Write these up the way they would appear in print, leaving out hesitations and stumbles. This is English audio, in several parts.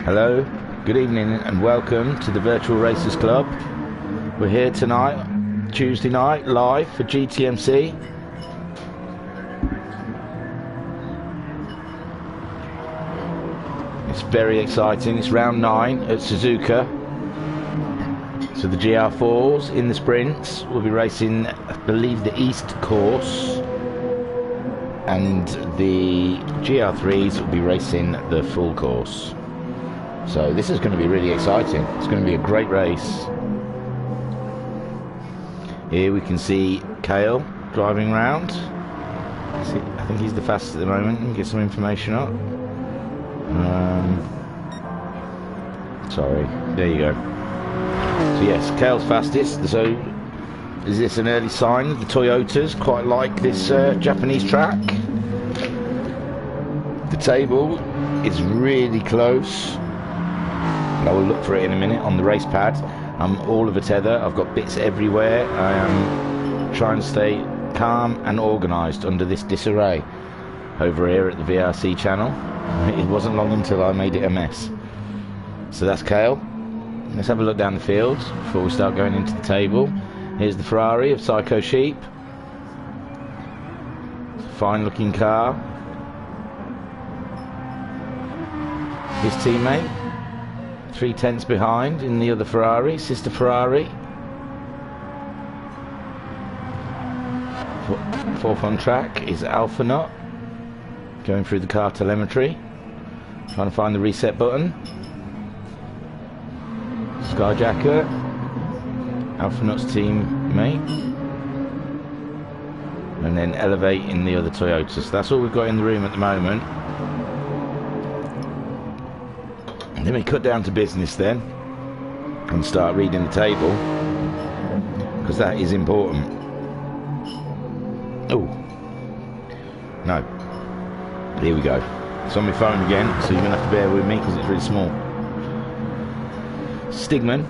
Hello, good evening and welcome to the Virtual Racers Club. We're here tonight, Tuesday night, live for GTMC. It's very exciting. It's round 9 at Suzuka. So the GR4s in the sprints will be racing, I believe, the East course. And the GR3s will be racing the full course. So this is going to be really exciting. It's going to be a great race. Here we can see Cale driving round. I think he's the fastest at the moment. Let me get some information up. Sorry, there you go. So yes, Cale's fastest. So is this an early sign that the Toyotas quite like this Japanese track? The table is really close. I will look for it in a minute on the race pad. I'm all of a tether. I've got bits everywhere. I am trying to stay calm and organised under this disarray over here at the VRC channel. It wasn't long until I made it a mess. So that's Cale. Let's have a look down the field before we start going into the table. Here's the Ferrari of Psycho Sheep. Fine looking car. His teammate 3/10 behind in the other Ferrari, sister Ferrari. Fourth on track is Alpha Nut, going through the car telemetry, trying to find the reset button. Skyjacker, Alpha Nut's teammate, and then Elevate in the other Toyota. So that's all we've got in the room at the moment. Let me cut down to business then and start reading the table, because that is important. Oh no, here we go. It's on my phone again, so you're gonna have to bear with me because it's really small. Stigman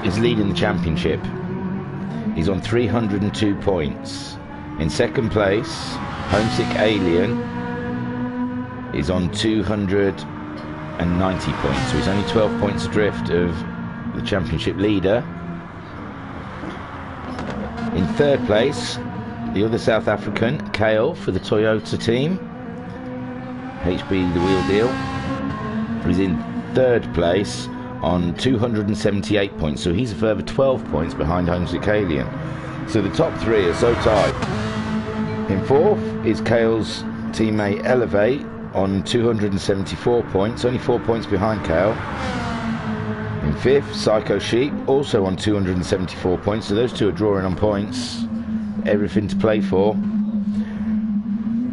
is leading the championship. He's on 302 points. In second place, Homesick Alien is on 290 points, so he's only 12 points adrift of the championship leader. In third place, the other South African, Cale, for the Toyota team, HB the wheel deal, is in third place on 278 points, so he's a further 12 points behind Homesick Alien. So the top three are so tight. In fourth is Cale's teammate Elevate on 274 points, only 4 points behind Cale. In fifth, Psycho Sheep, also on 274 points, so those two are drawing on points. Everything to play for.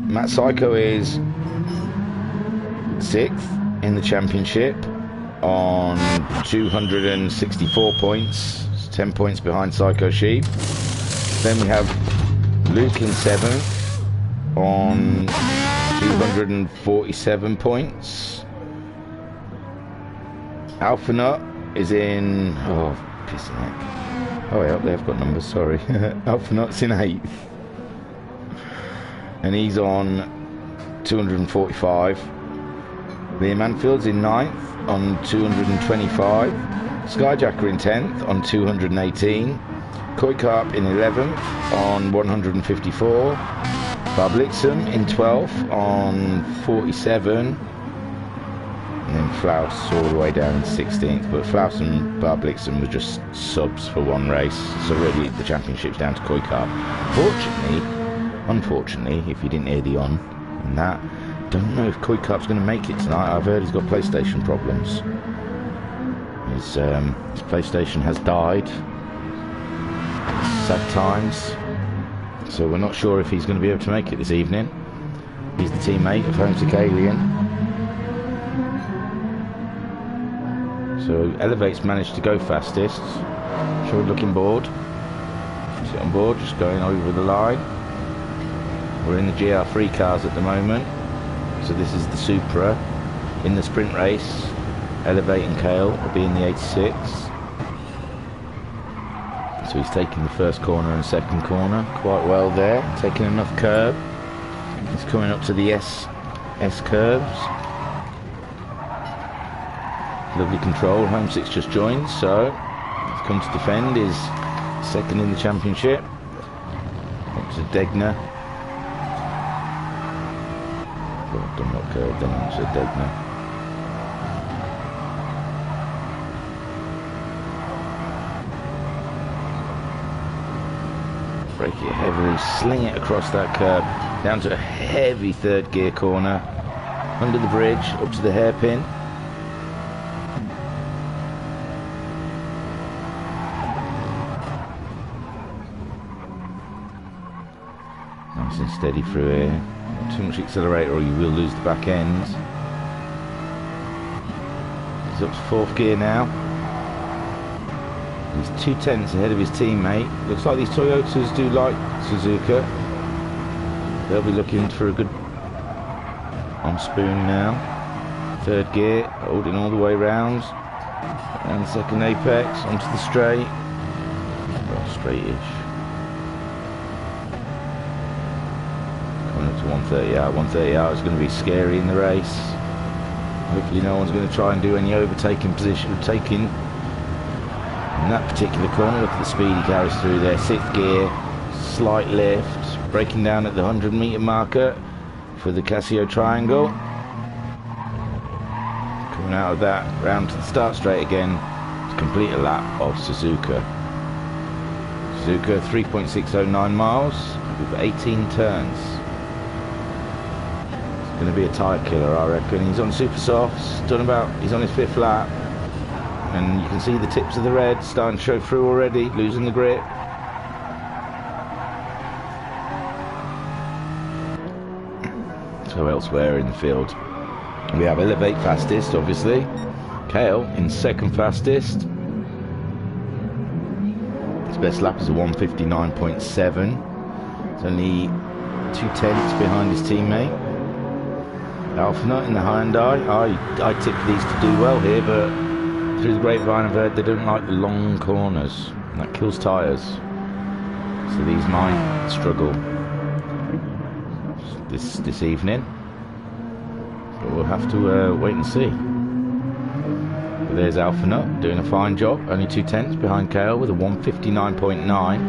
Matt Psycho is sixth in the championship on 264 points, 10 points behind Psycho Sheep. Then we have Luke in seventh on 247 points. Alpha Nut is in, oh, pissing heck. Oh, yeah, they've got numbers, sorry. Alpha Nut's in 8th. And he's on 245. Liam Anfield's in 9th on 225. Skyjacker in 10th on 218. Koi Carp in 11th on 154. Bob Lixum in 12th on 47, and then Flaus all the way down in 16th, but Flaus and Bob Lixum were just subs for one race, so really the championship's down to Koi Carp. Unfortunately, if you didn't hear the on in that, don't know if Koi Carp's going to make it tonight. I've heard he's got PlayStation problems. His PlayStation has died. Sad times. So we're not sure if he's going to be able to make it this evening. He's the teammate of Homesick Alien. So Elevate's managed to go fastest. Sure looking board. Sit on board, just going over the line. We're in the GR3 cars at the moment. So this is the Supra. In the sprint race, Elevate and Cale will be in the 86. So he's taking the first corner and second corner quite well there, taking enough curb. He's coming up to the S curves. Lovely control. Home 6 just joined, so he's come to defend his second in the championship. Up to Degner. Well, done what curve then onto Degner. Brake it heavily, sling it across that curb, down to a heavy third gear corner, under the bridge, up to the hairpin. Nice and steady through here. Not too much accelerator or you will lose the back end. He's up to fourth gear now. He's 2/10 ahead of his teammate. Looks like these Toyotas do like Suzuka. They'll be looking for a good on spoon now. Third gear, holding all the way round. And second apex, onto the straight. Well, straight-ish. Coming up to 130 out. 130 out is going to be scary in the race. Hopefully no one's going to try and do any overtaking position, taking in that particular corner. Look at the speed he carries through there. Sixth gear, slight lift, breaking down at the 100-meter marker for the Casio triangle. Coming out of that, round to the start straight again to complete a lap of Suzuka. Suzuka 3.609 miles with 18 turns. It's going to be a tyre killer, I reckon. He's on super softs, he's on his fifth lap. And you can see the tips of the red starting to show through already, losing the grip. So elsewhere in the field, we have Elevate fastest, obviously. Kale in second fastest. His best lap is a 1:59.7. It's only 2/10 behind his teammate. Alphanut in the Hyundai. I tipped these to do well here, but through the grapevine I've heard they don't like the long corners, and that kills tyres, so these might struggle this evening, but we'll have to wait and see. But there's Alphanut doing a fine job, only 2/10 behind Kale with a 1:59.9.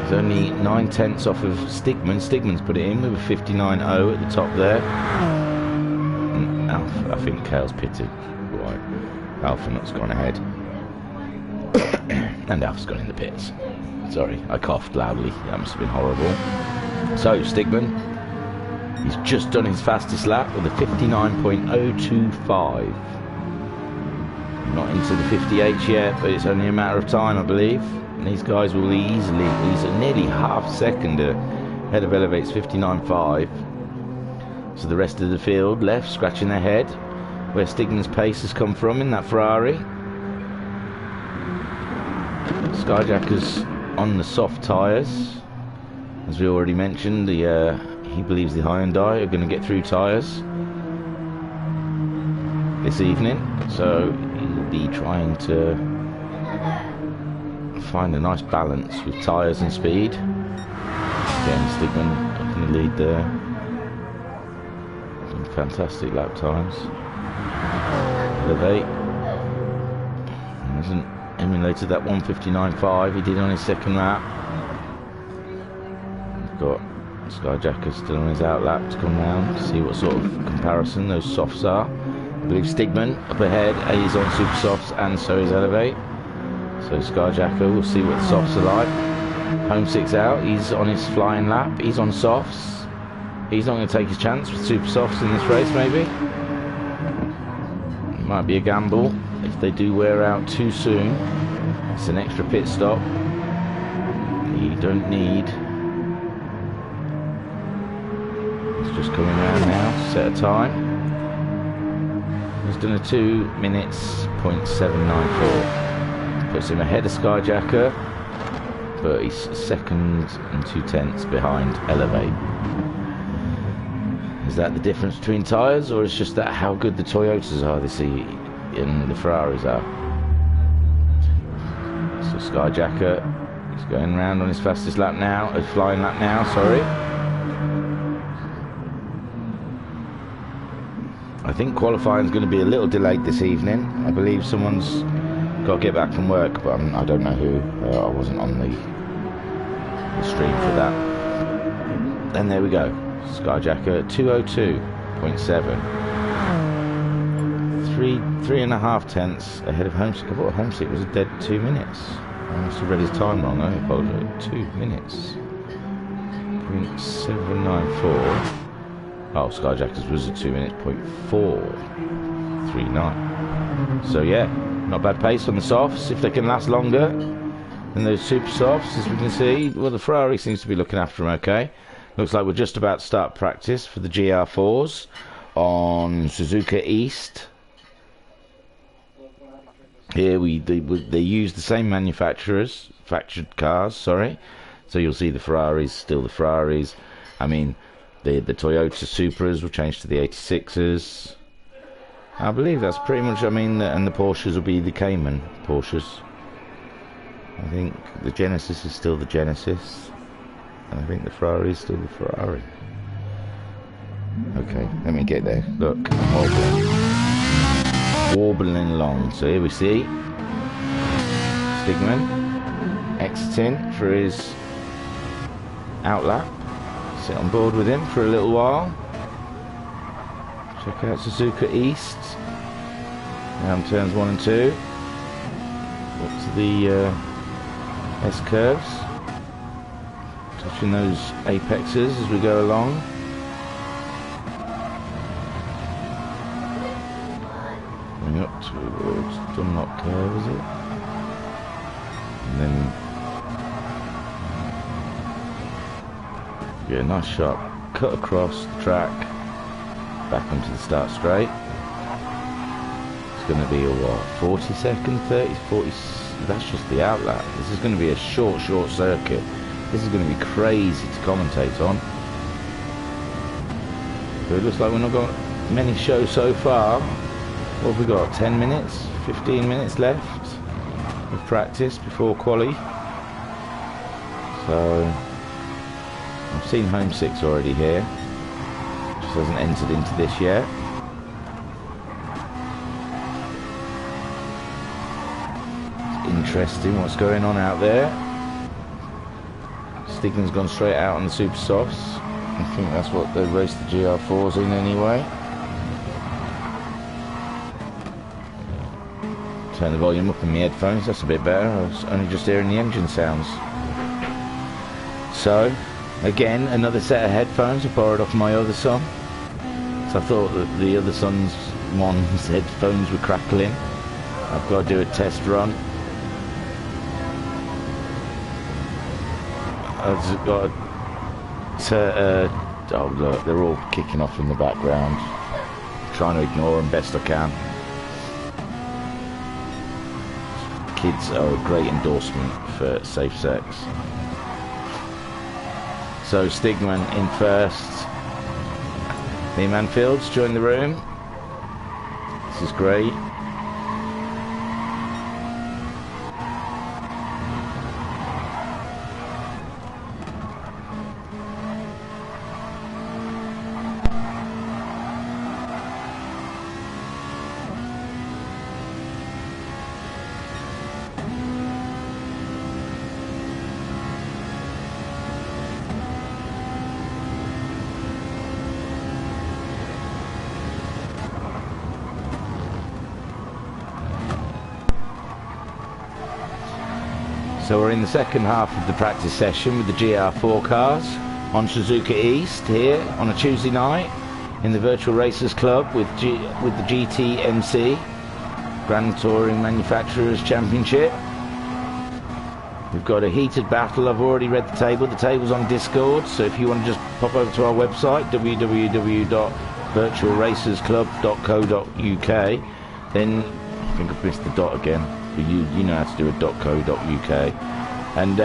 He's only 9/10 off of Stigman. Stigman's put it in with a 59.0 at the top there, and I think Kale's pitted. Right. Alphanut's gone ahead. And Alpha's gone in the pits. Sorry, I coughed loudly. That must have been horrible. So, Stigman, he's just done his fastest lap with a 59.025. Not into the 58 yet, but it's only a matter of time, I believe. And these guys will he's nearly half second ahead of Elevate's 59.5. So the rest of the field left, scratching their head where Stigman's pace has come from in that Ferrari. Skyjacker's on the soft tyres. As we already mentioned, he believes the Hyundai are going to get through tyres this evening, so he'll be trying to find a nice balance with tyres and speed. Again, Stigman up in the lead there. Some fantastic lap times. Elevate hasn't emulated that 1:59.5 he did on his second lap. We've got Skyjacker still on his outlap to come round to see what sort of comparison those softs are. I believe Stigman up ahead, he's on super softs, and so is Elevate. So Skyjacker, we'll see what the softs are like. Home 6 out, he's on his flying lap, he's on softs. He's not going to take his chance with super softs in this race, maybe. Might be a gamble if they do wear out too soon. It's an extra pit stop you don't need. He's just coming around now to set a time. He's done a 2 minutes .794. Puts him ahead of Skyjacker, but he's second and 2/10 behind Elevate. Is that the difference between tyres, or is just that how good the Toyotas are this year and the Ferraris are? So Skyjacker, he's going round on his fastest lap now, flying lap now, sorry. I think qualifying is going to be a little delayed this evening. I believe someone's got to get back from work, but I don't know who. I wasn't on the stream for that. And there we go. Skyjacker 202.7. 3.5 tenths ahead of Homesick. I thought Homesick was a dead 2 minutes. I must have read his time wrong. I apologise. 2 minutes. 0.794. Oh, Skyjackers was a 2 minutes. 0.439. So yeah, not bad pace on the softs. If they can last longer than those super softs, as we can see, well, the Ferrari seems to be looking after them okay. Looks like we're just about to start practice for the GR4s on Suzuka East. Here they use the same factored cars, sorry. So you'll see the Ferraris, still the Ferraris. I mean, the Toyota Supras will change to the 86s. I believe that's pretty much, I mean, and the Porsches will be the Cayman Porsches. I think the Genesis is still the Genesis. And I think the Ferrari is still the Ferrari. Okay, let me get there. Look, I'm warbling along. So here we see Stigman exiting for his outlap. Sit on board with him for a little while. Check out Suzuka East. Down turns 1 and 2. Up to the S-curves. Touching those apexes as we go along. Going up towards Dunlop curve, is it? And then yeah, nice sharp cut across the track, back onto the start straight. It's going to be a what, 40 second, 30, 40, that's just the outlap. This is going to be a short circuit. This is going to be crazy to commentate on. But it looks like we've not got many shows so far. What have we got? 10 minutes? 15 minutes left of practice before quali. So I've seen Homesick's already here. Just hasn't entered into this yet. It's interesting what's going on out there. Stigman's gone straight out on the super softs. I think that's what they raced the GR4s in anyway. Turn the volume up in my headphones, that's a bit better. I was only just hearing the engine sounds. So, again, another set of headphones I borrowed off my other son. So I thought that the other son's one's headphones were crackling. I've got to do a test run. I've got to, oh look, they're all kicking off in the background. Trying to ignore them best I can. Kids are a great endorsement for safe sex. So Stigman in first. Lee Manfield's joined the room. This is great. So we're in the second half of the practice session with the GR4 cars on Suzuka East here on a Tuesday night in the Virtual Racers Club with the GTMC Grand Touring Manufacturers Championship. We've got a heated battle. I've already read the table. The table's on Discord, so if you want to just pop over to our website www.virtualracersclub.co.uk, then I think I've missed the dot again. But you know how to do a .co.uk, and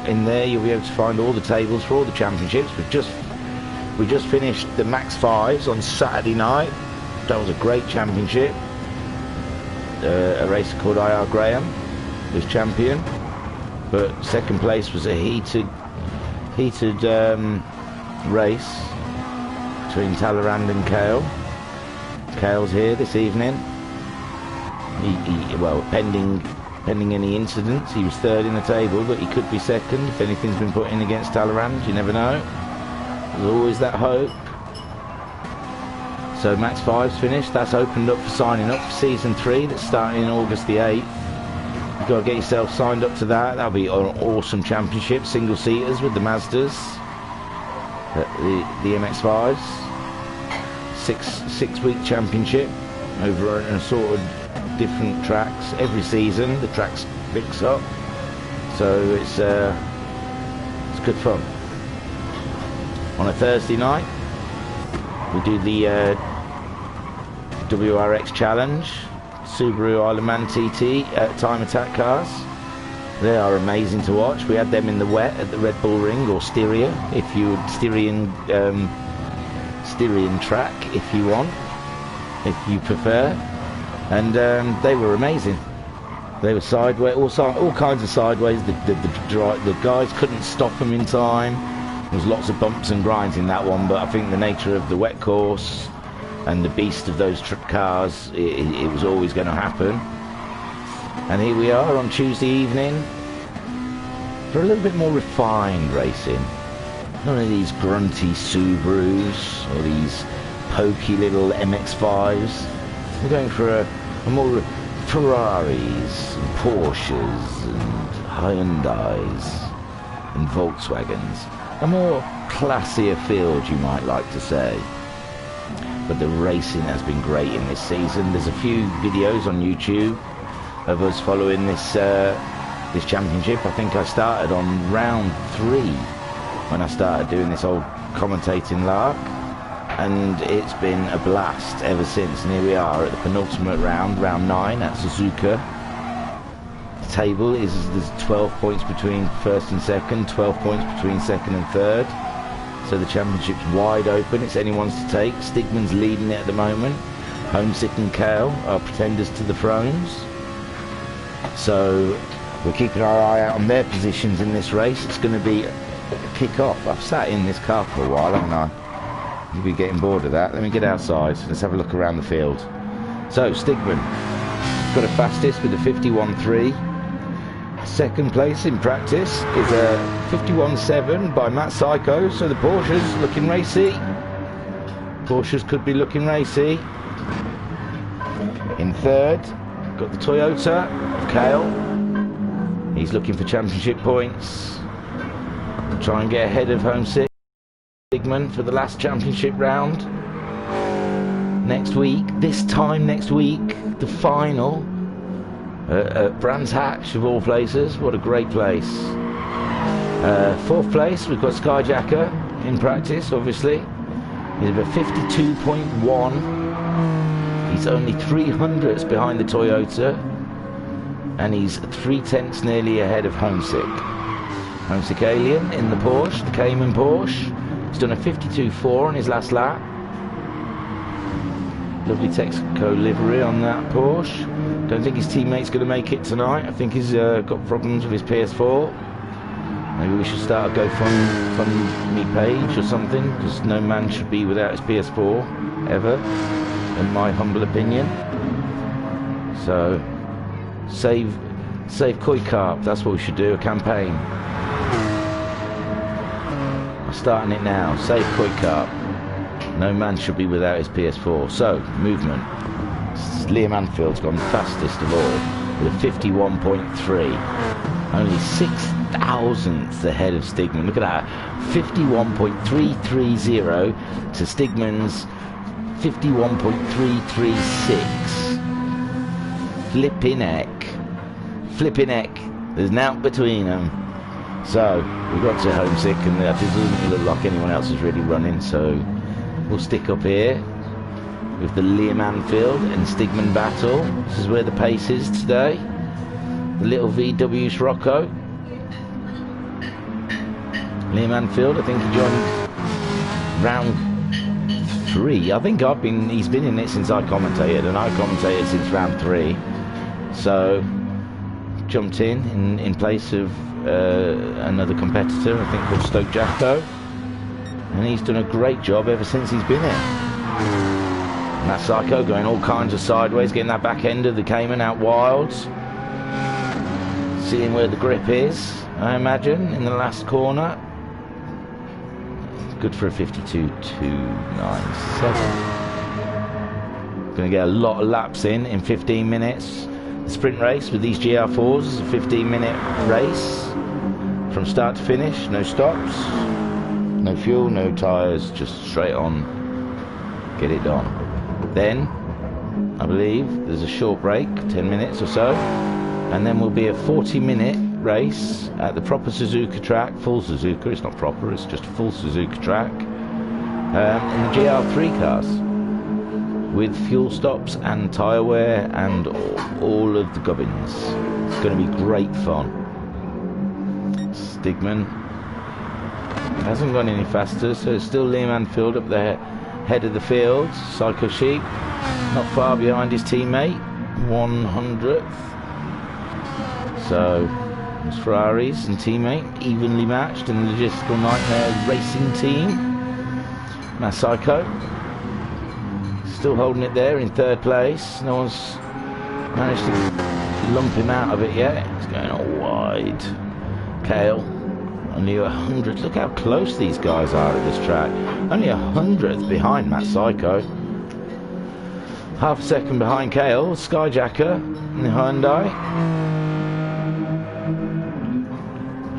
in there you'll be able to find all the tables for all the championships. We just finished the Max 5s on Saturday night. That was a great championship. A racer called IR Graham was champion, but second place was a heated race between Talleyrand and Kale. Kale's here this evening. Well, pending any incidents, he was third in the table, but he could be second if anything's been put in against Talleyrand. You never know. There's always that hope. So Max 5's finished. That's opened up for signing up for Season 3 that's starting in August the 8th. You've got to get yourself signed up to that. That'll be an awesome championship. Single-seaters with the Mazdas. The MX-5s. Six-week championship over an assorted different tracks. Every season the tracks mix up. So it's good fun. On a Thursday night, we do the WRX Challenge, Subaru Islandman TT Time Attack cars. They are amazing to watch. We had them in the wet at the Red Bull Ring, or Styria, if you Styrian track, if you want, if you prefer. And they were amazing. They were sideways, all kinds of sideways. The guys couldn't stop them in time. There was lots of bumps and grinds in that one, but I think the nature of the wet course and the beast of those cars, it was always going to happen. And here we are on Tuesday evening for a little bit more refined racing. None of these grunty Subarus or these pokey little MX-5s. We're going for a more Ferraris and Porsches and Hyundais and Volkswagens. A more classier field, you might like to say. But the racing has been great in this season. There's a few videos on YouTube of us following this this championship. I think I started on round 3 when I started doing this old commentating lark, and it's been a blast ever since. And here we are at the penultimate round, round 9 at Suzuka. The table is, there's 12 points between first and second, 12 points between second and third. So the championship's wide open, it's anyone's to take. Stigman's leading it at the moment. Homesick and Kale are pretenders to the thrones. So we're keeping our eye out on their positions in this race. It's going to be a kick-off. I've sat in this car for a while, haven't I? You'll be getting bored of that. Let me get outside. Let's have a look around the field. So Stigman got a fastest with a 51.3. Second place in practice is a 51.7 by Matt Psycho, so the Porsche's looking racy. Porsches could be looking racy. In third, got the Toyota of Kale. He's looking for championship points. Try and get ahead of Homesick Stigman for the last championship round. Next week, this time next week, the final. Brands Hatch of all places. What a great place. Fourth place we've got Skyjacker in practice, obviously. He's a 52.1. He's only 300ths behind the Toyota, and he's 3/10 nearly ahead of Homesick Alien in the Porsche, the Cayman Porsche. He's done a 52.4 on his last lap. Lovely Texaco livery on that Porsche. Don't think his teammate's going to make it tonight. I think he's got problems with his PS4. Maybe we should start a GoFundMe page or something, because no man should be without his PS4, ever, in my humble opinion. So, save Koi Carp, that's what we should do, a campaign. I'm starting it now, save Koi Carp. No man should be without his PS4. So, movement. Liam Anfield's gone fastest of all with a 51.3. Only 6 thousandths ahead of Stigman. Look at that. 51.330 to Stigman's 51.336. Flipping heck. There's an out between them. So, we got to Homesick, and it doesn't look like anyone else is really running, so we'll stick up here with the Liam Anfield and Stigman battle. This is where the pace is today. The little VW Scirocco. Liam Anfield, I think he joined round 3. I think he's been in it since I commentated, and I commentated since round 3. So jumped in place of another competitor, I think called Stoke Jacko. and he's done a great job ever since he's been here. And that Psycho going all kinds of sideways, getting that back end of the Cayman out wild, seeing where the grip is, I imagine, in the last corner. Good for a 52.297. Going to get a lot of laps in 15 minutes. The sprint race with these GR4s is a 15-minute race from start to finish, no stops, no fuel, no tyres, just straight on, get it done. Then, I believe, there's a short break, 10 minutes or so, and then will be a 40-minute race at the proper Suzuka track, full Suzuka, it's not proper, it's just a full Suzuka track, in the GR3 cars, with fuel stops and tyre wear and all of the gubbins. It's going to be great fun. Stigman hasn't gone any faster, so it's still Liam Anfield up there, head of the field. Psycho Sheep not far behind his teammate, 100th. So his Ferraris and teammate evenly matched in the Logistical Nightmare Racing team. Now Psycho still holding it there in third place. No one's managed to lump him out of it yet. He's going all wide. Kale, only 100. Look how close these guys are at this track. Only 100th behind Matt Psycho. Half a second behind Kale, Skyjacker in the Hyundai.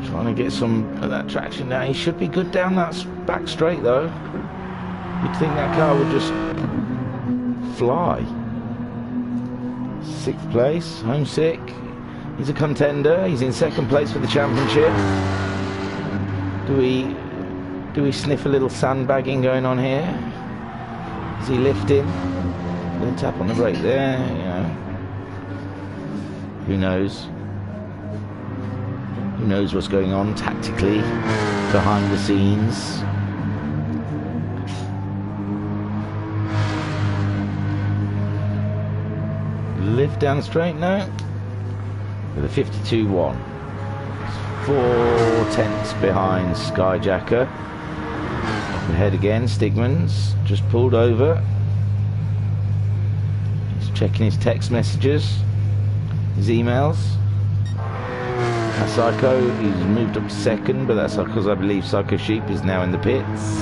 Trying to get some of that traction now. He should be good down that back straight though. You'd think that car would just fly. 6th place, homesick. He's a contender. He's in 2nd place for the championship. Do we sniff a little sandbagging going on here? Is he lifting? A little tap on the brake there, you know. Who knows? Who knows what's going on tactically behind the scenes? Lift down straight now with a 52.1. 4/10 behind Skyjacker. Up ahead again, Stigman's just pulled over. He's checking his text messages, his emails. That Psycho, he's moved up to 2nd, but that's because I believe Psycho Sheep is now in the pits.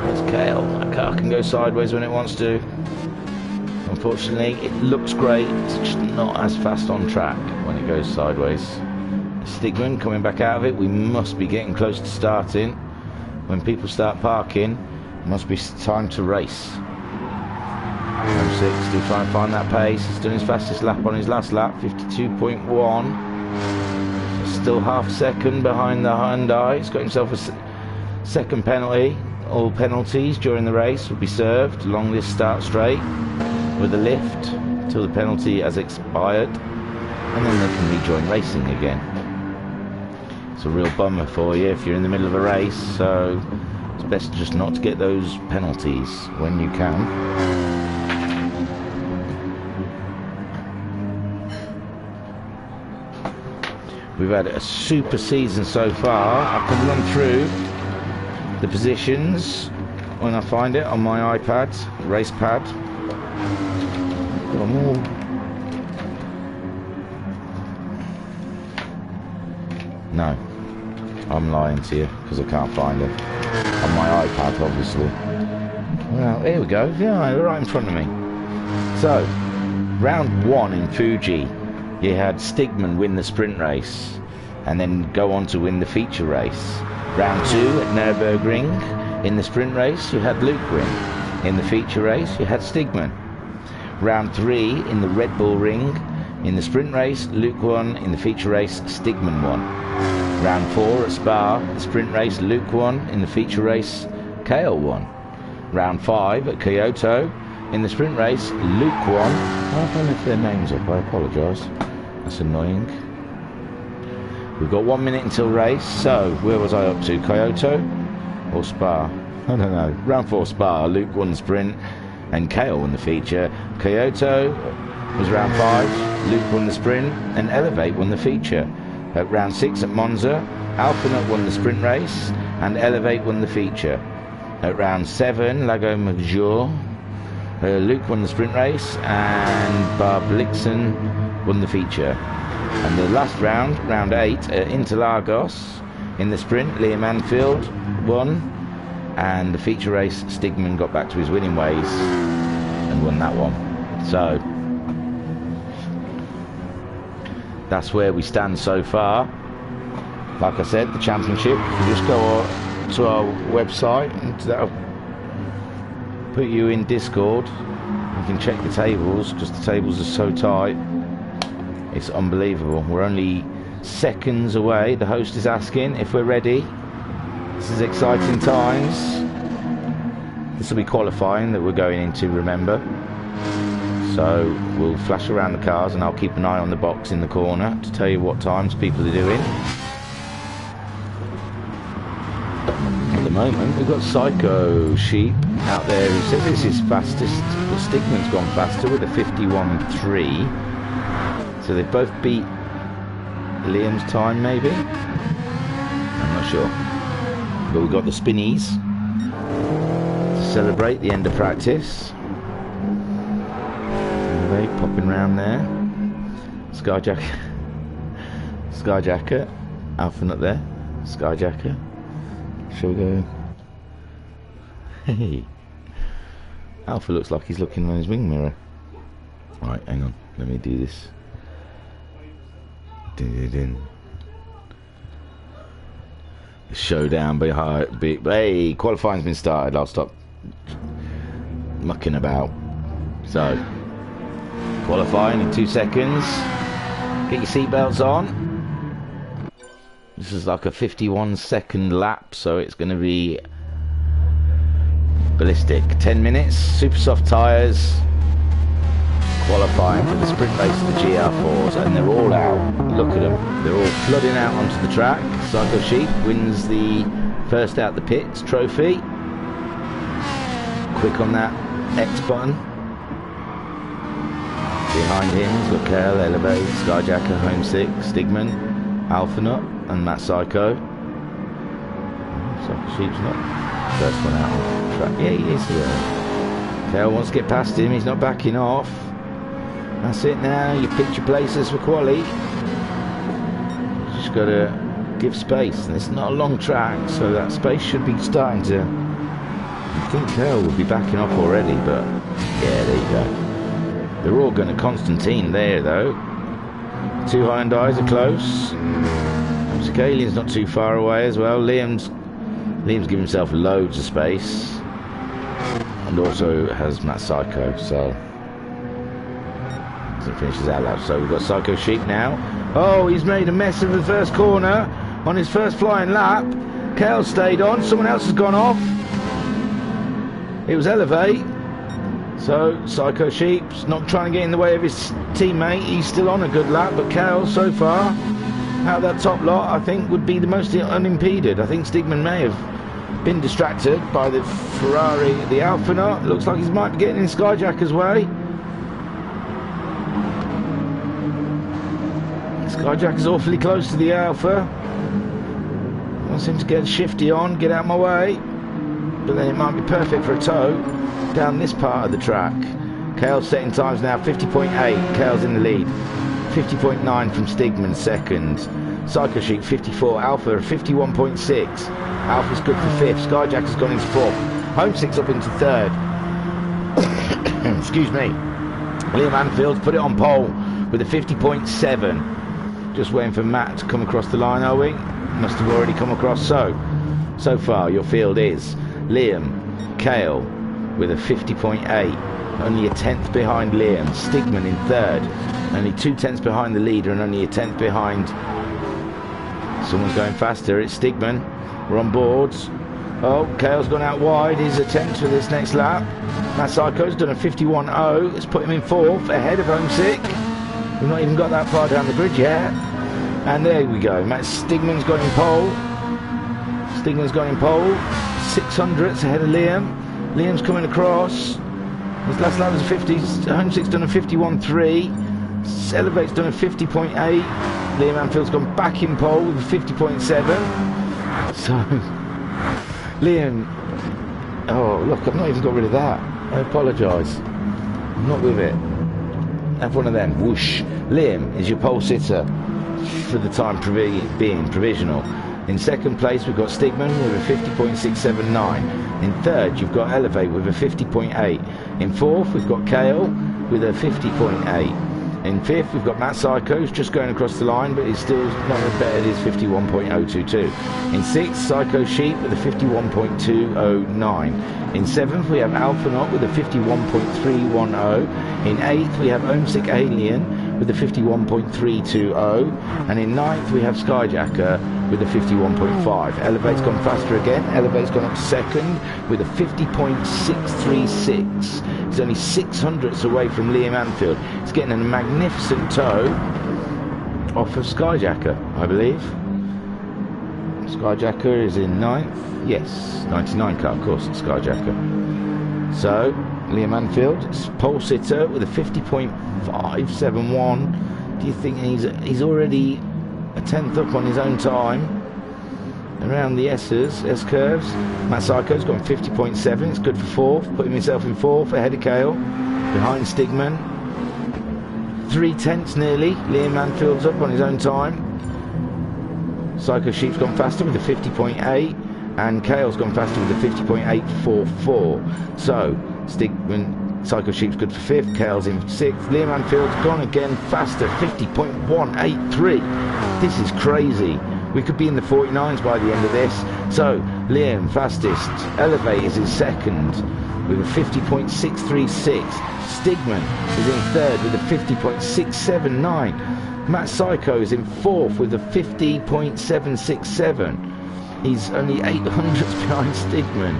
There's Kale. That car can go sideways when it wants to. Unfortunately, it looks great, it's just not as fast on track when it goes sideways. Stigman coming back out of it. We must be getting close to starting. When people start parking, it must be time to race. 06, still trying to find that pace. He's done his fastest lap on his last lap, 52.1. Still half a second behind the Hyundai. He's got himself a 2nd penalty. All penalties during the race will be served along this start straight with a lift till the penalty has expired, and then they can rejoin racing again. It's a real bummer for you if you're in the middle of a race, so it's best just not to get those penalties when you can. We've had a super season so far. I can run through the positions when I find it on my iPad, race pad. Got them all. No, I'm lying to you because I can't find it on my iPad, obviously. Well, here we go. Yeah, right in front of me. So, round 1 in Fuji, you had Stigman win the sprint race and then go on to win the feature race. Round 2 at Nürburgring, in the sprint race you had Luke win. In the feature race you had Stigman. Round 3 in the Red Bull Ring, in the sprint race Luke won, in the feature race Stigman won. Round 4 at Spa, the sprint race Luke won, in the feature race Kale won. Round 5 at Kyoto, in the sprint race Luke won. I don't lift their names up, I apologise. That's annoying. We've got 1 minute until race, so where was I up to? Kyoto or Spa? I don't know. Round 4 Spa, Luke won the sprint and Kale won the feature. Kyoto was round 5, Luke won the sprint and Elevate won the feature. At round 6 at Monza, Alpinot won the sprint race and Elevate won the feature. At round 7, Lago Maggiore, Luke won the sprint race and Bob Lixon won the feature. And the last round, round 8, at Interlagos, in the sprint, Liam Anfield won, and the feature race, Stigman got back to his winning ways and won that one. So that's where we stand so far. Like I said, the championship, if you just go to our website, and that'll put you in Discord. You can check the tables, because the tables are so tight. It's unbelievable. We're only seconds away. The host is asking if we're ready. This is exciting times. This will be qualifying that we're going into, remember. So we'll flash around the cars and I'll keep an eye on the box in the corner to tell you what times people are doing. At the moment we've got Psycho Sheep out there who said this is fastest, but Stigman's gone faster with a 51.3. So they've both beat Liam's time, maybe? I'm not sure. But we've got the spinnies to celebrate the end of practice. Anyway, popping round there. Skyjacker. Alpha not there. Skyjacker. Shall we go? Hey. Alpha looks like he's looking on his wing mirror. Right, hang on. Let me do this. The showdown behind. Hey, qualifying's been started. I'll stop mucking about. So, qualifying in 2 seconds. Get your seatbelts on. This is like a 51-second lap, so it's going to be ballistic. 10 minutes, super soft tyres. Qualifying for the sprint race of the GR4s, and they're all out. Look at them. They're all flooding out onto the track. Psycho Sheep wins the first out the pits trophy. Quick on that X button. Behind him, he's got Kel, Elevate, Skyjacker, Homesick, Stigman, Alphanut, and Matt Psycho. Psycho Sheep's not first one out on the track. Yeah, he is there. Kel wants to get past him, he's not backing off. That's it now, you picked your places for quali. Just got to give space, and it's not a long track, so that space should be starting to... I think Kel will be backing off already, but yeah, there you go. They're all going to Constantine there, though. Two Hyundais are close. Alien's not too far away as well. Liam's giving himself loads of space, and also has Matt Psycho, so finishes out lap. So we've got Psycho Sheep now. Oh, he's made a mess of the first corner on his first flying lap. Kel stayed on, someone else has gone off. It was Elevate. So Psycho Sheep's not trying to get in the way of his teammate. He's still on a good lap, but Kel so far out of that top lot I think would be the most unimpeded. I think Stigman may have been distracted by the Ferrari, the Alphanut. Looks like he might be getting in Skyjacker's way. Skyjacker's awfully close to the Alpha. Wants him to get shifty on, get out of my way. But then it might be perfect for a tow down this part of the track. Kale's setting times now 50.8. Kale's in the lead. 50.9 from Stigman second. Psycho Sheep 54. Alpha 51.6. Alpha's good for fifth. Skyjacker's gone into fourth. Homesick's up into third. Excuse me. Liam Anfield's put it on pole with a 50.7. Just waiting for Matt to come across the line, are we? Must have already come across. So far your field is Liam, Kale with a 50.8, only a tenth behind Liam. Stigman in third, only 2 tenths behind the leader and only a tenth behind. Someone's going faster. It's Stigman. We're on boards. Oh, Kale's gone out wide. His attempt for this next lap. Matt Psycho's done a 51.0. It's put him in fourth, ahead of Homesick. We've not even got that far down the grid yet. And there we go. Matt Stigman's got in pole. Stigman's got in pole. 600ths ahead of Liam. Liam's coming across. His last lap was a 50. Homesick's done a 51.3. Elevate's done a 50.8. Liam Anfield's gone back in pole with a 50.7. So Liam. Oh, look, I've not even got rid of that. I apologise. I'm not with it. Have one of them. Whoosh. Liam is your pole sitter for the time being provisional. In second place, we've got Stigman with a 50.679. In third, you've got Elevate with a 50.8. In fourth, we've got Kale with a 50.8. In fifth, we've got Matt Psycho, who's just going across the line, but he's still not as bad as his 51.022. In sixth, Psycho Sheep with a 51.209. In seventh, we have Alphanaut with a 51.310. In eighth, we have Homesick Alien with a 51.320. And in ninth, we have Skyjacker with a 51.5. Elevate's gone faster again. Elevate's gone up second with a 50.636. He's only 600ths away from Liam Anfield. He's getting a magnificent tow off of Skyjacker, I believe. Skyjacker is in ninth. Yes, 99 car, of course, it's Skyjacker. So, Liam Anfield, pole sitter with a 50.571. Do you think he's already a tenth up on his own time around the S-curves? Matt Psycho's gone 50.7. It's good for fourth, putting himself in fourth ahead of Kale, behind Stigman. 3/10 nearly. Liam Anfield's up on his own time. Psycho Sheep's gone faster with a 50.8, and Kale's gone faster with a 50.844. So Stigman, Psycho Sheep's good for fifth, Kale's in sixth. Liam Anfield's gone again faster, 50.183. This is crazy. We could be in the 49s by the end of this. So Liam fastest. Elevate is in second with a 50.636. Stigman is in third with a 50.679. Matt Psycho is in fourth with a 50.767. He's only 800ths behind Stigman.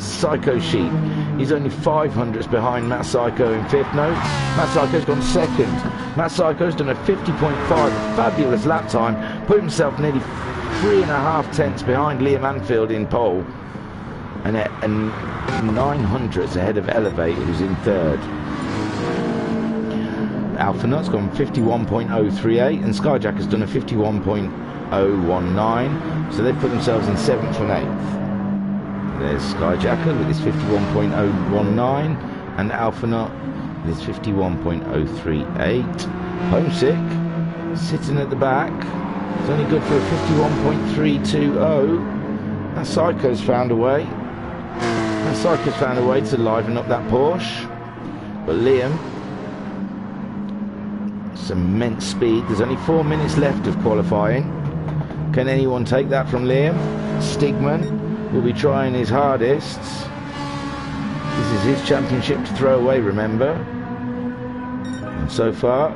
Psycho Sheep, he's only 500ths behind Matt Psycho in fifth. No, Matt Psycho's gone second. Matt Psycho's done a 50.5, fabulous lap time, put himself nearly 3.5 tenths behind Liam Anfield in pole, and 900ths ahead of Elevate, who's in third. Alphanaut's gone 51.038, and Skyjacker's done a 51.019, so they've put themselves in seventh and eighth. There's Skyjacker with his 51.019, and Alphanaut with his 51.038. Homesick, sitting at the back, it's only good for a 51.320. That Psycho's found a way. That Psycho's found a way to liven up that Porsche. But Liam, some immense speed. There's only 4 minutes left of qualifying. Can anyone take that from Liam? Stigman will be trying his hardest. This is his championship to throw away, remember. And so far,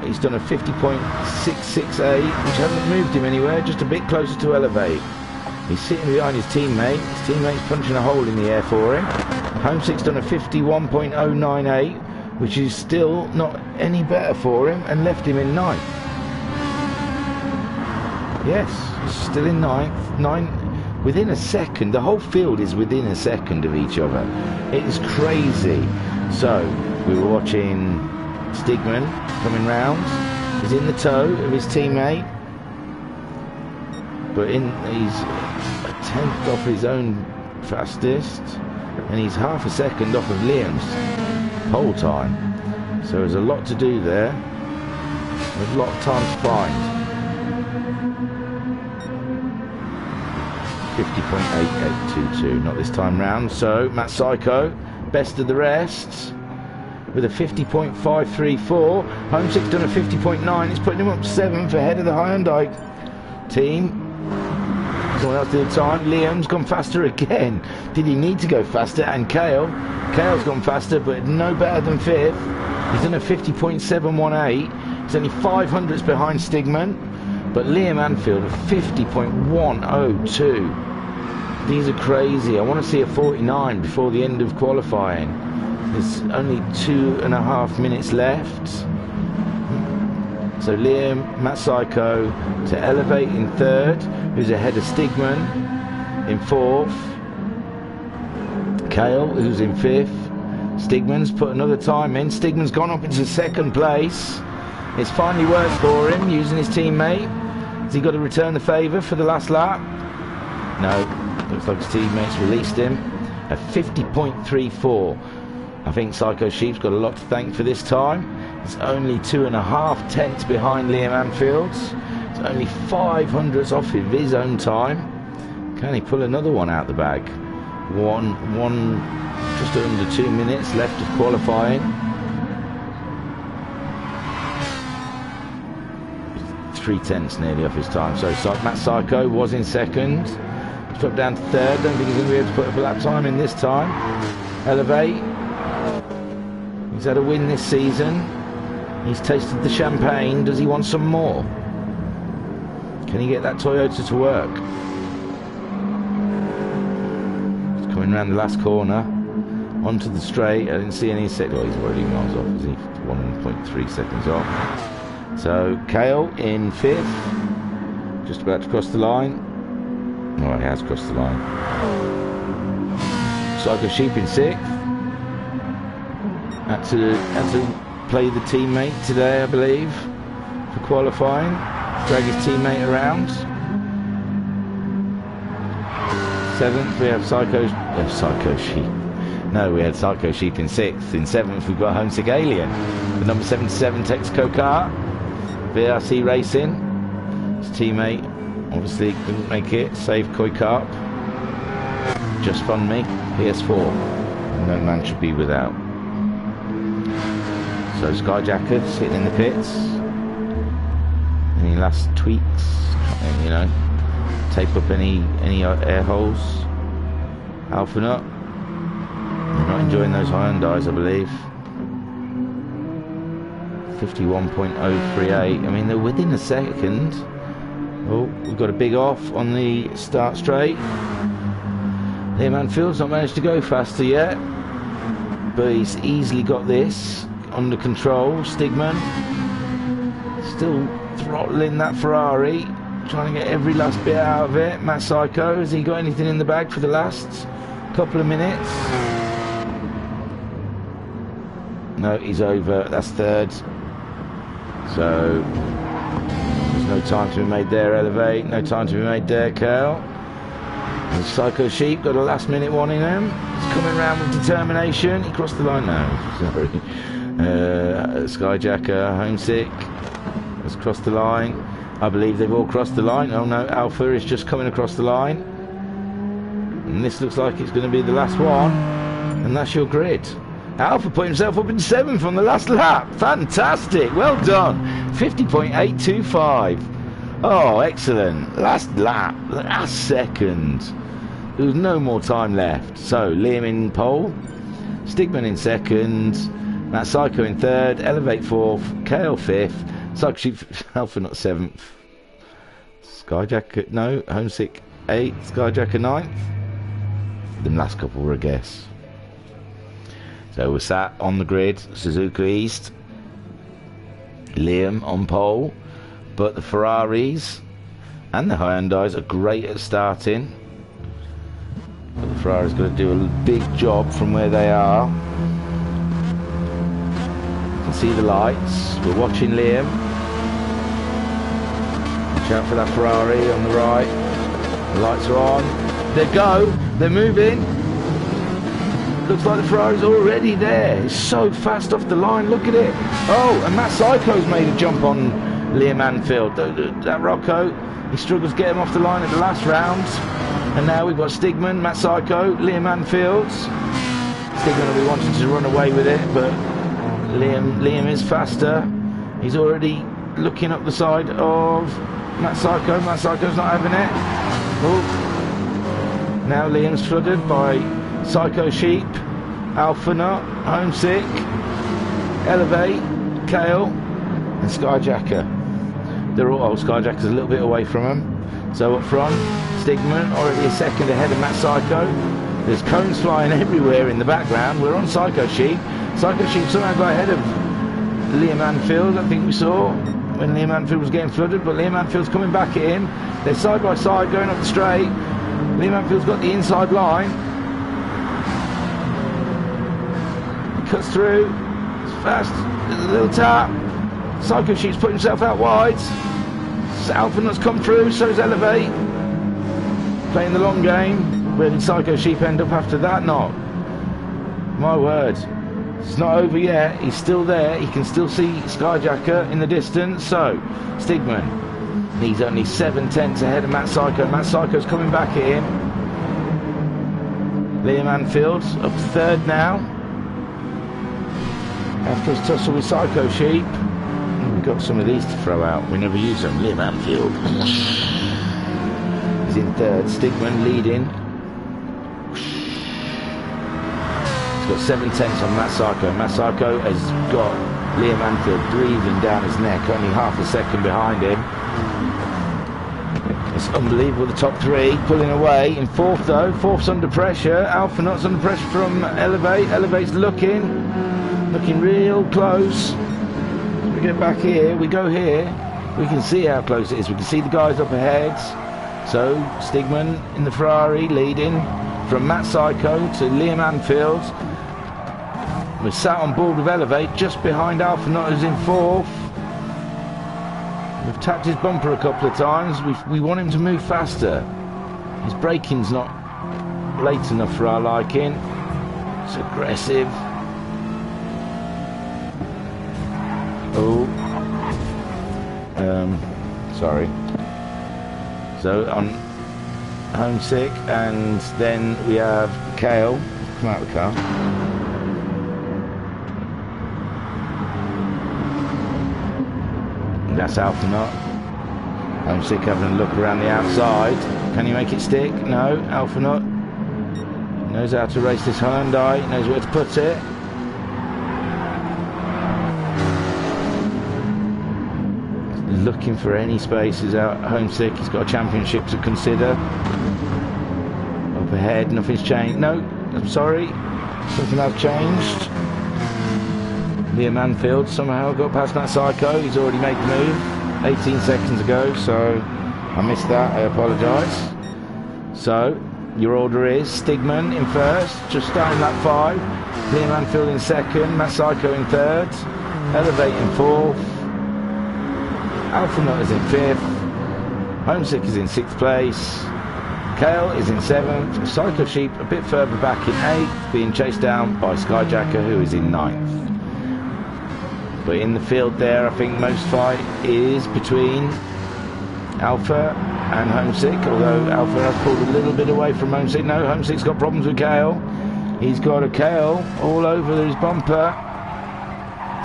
he's done a 50.668, which hasn't moved him anywhere, just a bit closer to Elevate. He's sitting behind his teammate. His teammate's punching a hole in the air for him. Homesick's done a 51.098, which is still not any better for him, and left him in ninth. Yes, still in ninth. Within a second. The whole field is within a second of each other. It is crazy. So we were watching Stigman coming round. He's in the tow of his teammate, but he's a tenth off his own fastest, and he's half a second off of Liam's pole time. So there's a lot to do there. There's a lot of time to find. 50.8822, not this time round. So Matt Psycho, best of the rest, with a 50.534. Homesick's done a 50.9. It's putting him up 7th ahead of the Hyundai team. Someone else did the time. Liam's gone faster again. Did he need to go faster? And Kale's gone faster, but no better than 5th. He's done a 50.718. He's only 500ths behind Stigman. But Liam Anfield at 50.102. These are crazy. I want to see a 49 before the end of qualifying. There's only 2.5 minutes left. So Liam, Matt Psycho to Elevate in third, who's ahead of Stigman in fourth. Kale, who's in fifth. Stigman's put another time in. Stigman's gone up into second place. It's finally worked for him using his teammate. Has he got to return the favour for the last lap? No, looks like his teammates released him. A 50.34. I think Psycho Sheep's got a lot to thank for this time. It's only 2.5 tenths behind Liam Anfield's. It's only 500ths off of his own time. Can he pull another one out the bag? Just under 2 minutes left of qualifying. 3 tenths nearly off his time. So Matt Psycho was in second. He's dropped down to third. Don't think he's going to be able to put up a lap time in this time. Elevate. He's had a win this season. He's tasted the champagne. Does he want some more? Can he get that Toyota to work? He's coming around the last corner. Onto the straight. I didn't see any seconds. Oh, he's already miles off. Is he? 1.3 seconds off. So Kale in 5th. Just about to cross the line. Oh, he has crossed the line. Psycho Sheep in 6th. Had to play the teammate today, I believe, for qualifying. Drag his teammate around. 7th we have Psycho Sheep. No, we had Psycho Sheep in 6th. In 7th we've got Homesick Alien. The number 77 Texaco car. VRC Racing. His teammate obviously couldn't make it. Save Koi Carp. Just Fund Me. PS4. No man should be without. So Skyjackers sitting in the pits. Any last tweaks? You know, tape up any air holes. Alpha Nut. You're not enjoying those Hyundais, I believe. 51.038. I mean, they're within a second. Oh, we've got a big off on the start straight. Liam Anfield's not managed to go faster yet, but he's easily got this under control. Stigman still throttling that Ferrari, trying to get every last bit out of it. Matt Psycho, has he got anything in the bag for the last couple of minutes? No, he's over. That's 3rd. So there's no time to be made there. Elevate. No time to be made there. Kale. And Psycho Sheep got a last minute one in him. He's coming around with determination. He crossed the line now. Sorry. Skyjacker, Homesick has crossed the line. I believe they've all crossed the line. Oh no, Alpha is just coming across the line. And this looks like it's going to be the last one. And that's your grid. Alpha put himself up in 7th on the last lap. Fantastic. Well done. 50.825. Oh, excellent. Last lap. Last second. There was no more time left. So, Liam in pole. Stigman in 2nd. Matt Psycho in 3rd. Elevate 4th. Kale 5th. Psycho Sheep Alpha Nut 7th. Skyjacker, no. Homesick 8th. Skyjacker 9th. The last couple were a guess. So we're sat on the grid, Suzuka East, Liam on pole, but the Ferraris and the Hyundais are great at starting. But the Ferrari's got to do a big job from where they are. You can see the lights. We're watching Liam. Watch out for that Ferrari on the right. The lights are on. They go. They're moving. Looks like the Ferrari's already there. It's so fast off the line. Look at it. Oh, and Matt Psycho's made a jump on Liam Anfield. That Rocco, he struggles to get him off the line at the last round. And now we've got Stigman, Matt Psycho, Liam Anfield. Stigman will be wanting to run away with it, but Liam is faster. He's already looking up the side of Matt Psycho. Matt Psycho's not having it. Oh. Now Liam's flooded by Psycho Sheep, Alpha Nut, Homesick, Elevate, Kale, and Skyjacker. They're all Skyjacker's a little bit away from them. So up front, Stigman already a second ahead of Matt Psycho. There's cones flying everywhere in the background. We're on Psycho Sheep. Psycho Sheep somehow got ahead of Liam Anfield, I think we saw, when Liam Anfield was getting flooded, but Liam Anfield's coming back at him. They're side by side going up the straight. Liam Anfield's got the inside line. Cuts through, it's fast, there's a little tap. Psycho Sheep's put himself out wide. Alpha Nut's come through, so's Elevate. playing the long game. Where did Psycho Sheep end up after that? Not. My word. It's not over yet. He's still there. He can still see Skyjacker in the distance. So, Stigman. He's only 7/10 ahead of Matt Psycho. Matt Psycho's coming back at him. Liam Anfield's up third now. After his tussle with Psycho Sheep. We've got some of these to throw out. We never use them. Liam Anfield. He's in third. Stigman leading. He's got 7/10 on Matt Psycho. Matt Psycho has got Liam Anfield breathing down his neck, only half a second behind him. It's unbelievable, the top three pulling away. In fourth though, fourth's under pressure. Alpha Nut's under pressure from Elevate. Elevate's looking real close. As we get back here, we go here, we can see how close it is. We can see the guys up ahead. So Stigman in the Ferrari leading from Matt Psycho to Liam Anfield. We're sat on board with Elevate just behind Alpha Nut, who's in fourth. We've tapped his bumper a couple of times. We want him to move faster. His braking's not late enough for our liking. It's aggressive. Oh. Sorry. So on Homesick, and then we have Kale. Come out of the car. That's Alpha Nut. Homesick having a look around the outside. Can he make it stick? No. Alpha Nut knows how to race this Hyundai, knows where to put it. Looking for any spaces out. Homesick, he's got a championship to consider. Up ahead, nothing's changed. No, I'm sorry, something has changed. Liam Anfield somehow got past Matt Psycho. He's already made the move 18 seconds ago, so I missed that. I apologise. So your order is Stigman in first, just starting lap 5. Liam Anfield in second, Matt Psycho in third, Elevate in fourth, Alpha Nut is in 5th, Homesick is in 6th place, Kale is in 7th, Psycho Sheep a bit further back in 8th, being chased down by Skyjacker, who is in 9th. But in the field there, I think most fight is between Alpha and Homesick, although Alpha has pulled a little bit away from Homesick. No, Homesick's got problems with Kale. He's got a Kale all over his bumper.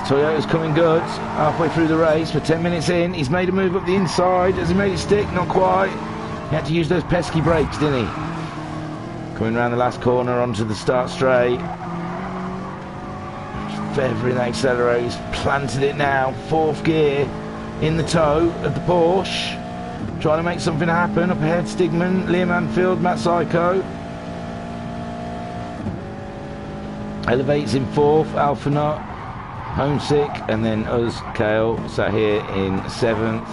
Toyota's coming good, halfway through the race. We're 10 minutes in. He's made a move up the inside. Has he made it stick? Not quite. He had to use those pesky brakes, didn't he? Coming around the last corner onto the start straight. Feathering the accelerator. He's planted it now. 4th gear in the toe of the Porsche. Trying to make something happen. Up ahead, Stigman, Liam Anfield, Matt Psycho. Elevates in 4th, Alpha Nut, Homesick, and then us, Kale, sat here in 7th,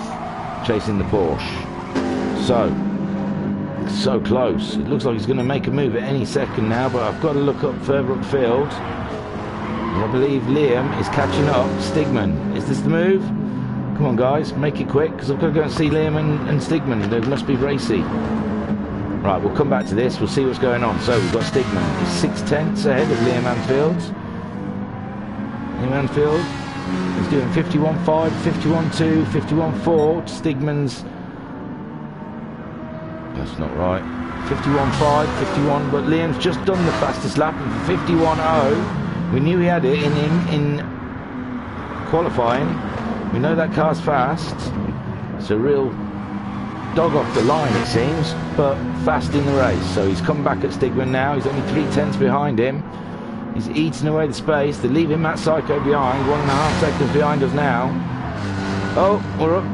chasing the Porsche. So close. It looks like he's going to make a move at any second now, but I've got to look up further upfield. I believe Liam is catching up. Stigman, is this the move? Come on guys, make it quick, because I've got to go and see Liam and Stigman. They must be racy. Right, we'll come back to this, we'll see what's going on. So we've got Stigman, he's 6/10 ahead of Liam Anfield. Liam Anfield is doing 51.5, 51.2, 51.4. Stigman's, that's not right, 51.5, 51, but Liam's just done the fastest lap of 51.0. We knew he had it in him in qualifying. We know that car's fast. It's a real dog off the line, it seems, but fast in the race. So he's come back at Stigman now. He's only 3/10 behind him. He's eating away the space. They're leaving Matt Psycho behind. 1.5 seconds behind us now. Oh,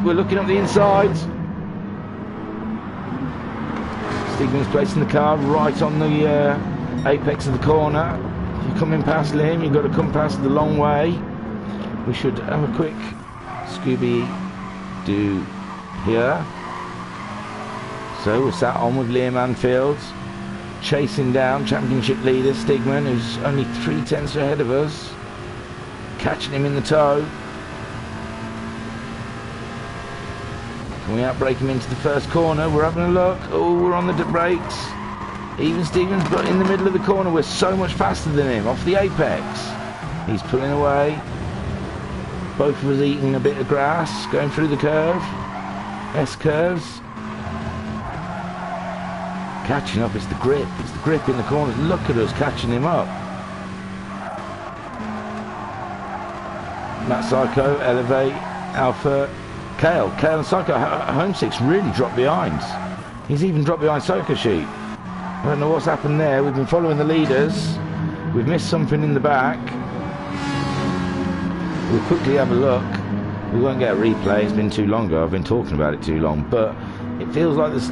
we're looking up the inside. Stigman's placing the car right on the apex of the corner. If you're coming past Liam, you've got to come past the long way. We should have a quick Scooby-Doo here. So we're sat on with Liam Anfield, chasing down championship leader Stigman, who's only 3/10 ahead of us, catching him in the toe. Can we outbrake him into the first corner? We're having a look. Oh, we're on the brakes. Even Stevens got in the middle of the corner. We're so much faster than him off the apex. He's pulling away. Both of us eating a bit of grass, going through the curve. S-curves. Catching up, it's the grip. It's the grip in the corners. Look at us catching him up. Matt Psycho, Elevate, Alpha, Kale and Psycho. Homesick's really dropped behind. He's even dropped behind Psycho Sheep. I don't know what's happened there. We've been following the leaders. We've missed something in the back. We'll quickly have a look. We won't get a replay. It's been too long ago. I've been talking about it too long. But it feels like this.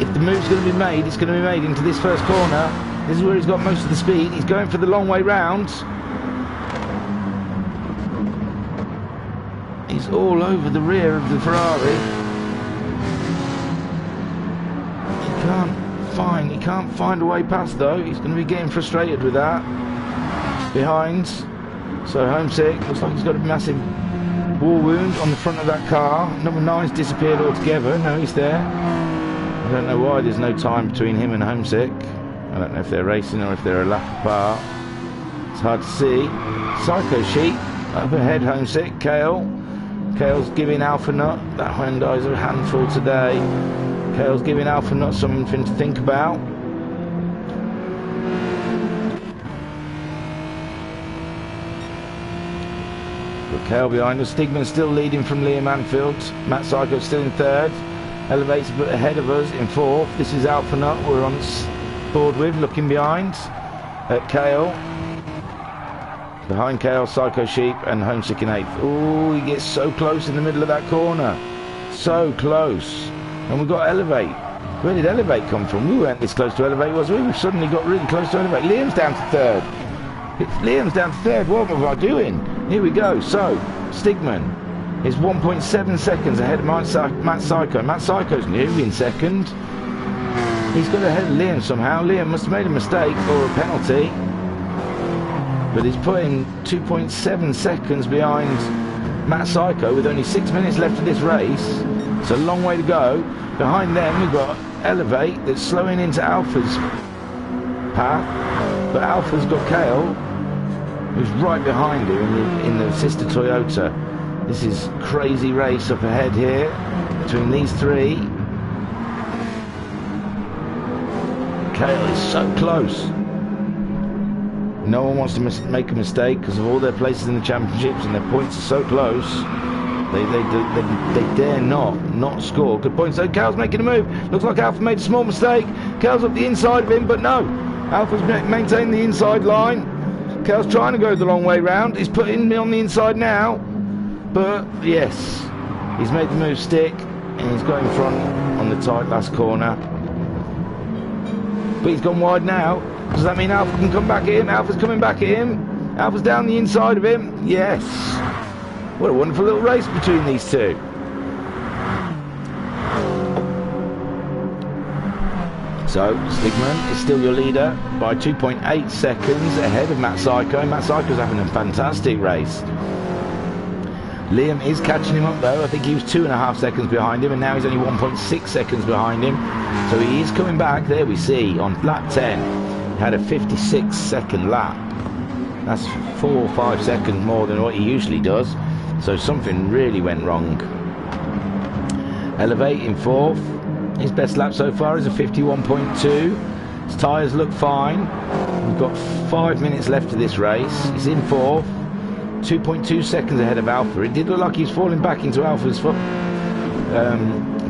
If the move's going to be made, it's going to be made into this first corner. This is where he's got most of the speed. He's going for the long way round. He's all over the rear of the Ferrari. He can't find a way past though. He's going to be getting frustrated with that. Behind. So Homesick looks like he's got a massive war wound on the front of that car. Number 9's disappeared altogether. No, he's there. I don't know why there's no time between him and Homesick. I don't know if they're racing or if they're a lap apart. It's hard to see. Psycho Sheep up ahead. Homesick. Kale's giving Alpha Nut. That Hyundai's a handful today. Kale's giving Alpha Nut something to think about. But Kale behind us. Stigman's still leading from Liam Anfield. Matt Psycho's still in third. Elevates a bit ahead of us in fourth. This is Alpha Nut we're on board with, looking behind at Kale. Behind Kale, Psycho Sheep and Homesick in eighth. Oh, he gets so close in the middle of that corner. So close. And we've got Elevate. Where did Elevate come from? We weren't this close to Elevate, was we? We've suddenly got really close to Elevate. Liam's down to third. Liam's down to third. What am I doing? Here we go. So, Stigman is 1.7 seconds ahead of Matt Psycho. Matt Psycho's new in second. He's got ahead of Liam somehow. Liam must have made a mistake or a penalty. But he's putting 2.7 seconds behind Matt Psycho with only 6 minutes left of this race. It's a long way to go. Behind them we've got Elevate that's slowing into Alpha's path. But Alpha's got Kale, who's right behind him in the sister Toyota. This is crazy race up ahead here between these three. Kale is so close. No one wants to make a mistake because of all their places in the championships and their points are so close. They dare not score good points. So Kale's making a move. Looks like Alpha made a small mistake. Kale's up the inside of him, but no. Alpha's maintained the inside line. Kale's trying to go the long way round. He's putting me on the inside now. But yes, he's made the move stick and he's got in front on the tight last corner. But he's gone wide now. Does that mean Alpha can come back at him? Alpha's coming back at him. Alpha's down the inside of him. Yes. What a wonderful little race between these two. So, Stigman is still your leader by 2.8 seconds ahead of Matt Psycho. Matt Psycho's having a fantastic race. Liam is catching him up though. I think he was 2.5 seconds behind him and now he's only 1.6 seconds behind him. So he is coming back. There we see on lap 10. He had a 56-second lap. That's 4 or 5 seconds more than what he usually does. So something really went wrong. Elevate in fourth. His best lap so far is a 51.2. His tyres look fine. We've got 5 minutes left of this race. He's in fourth. 2.2 seconds ahead of Alpha. It did look like he was falling back into Alpha's foot,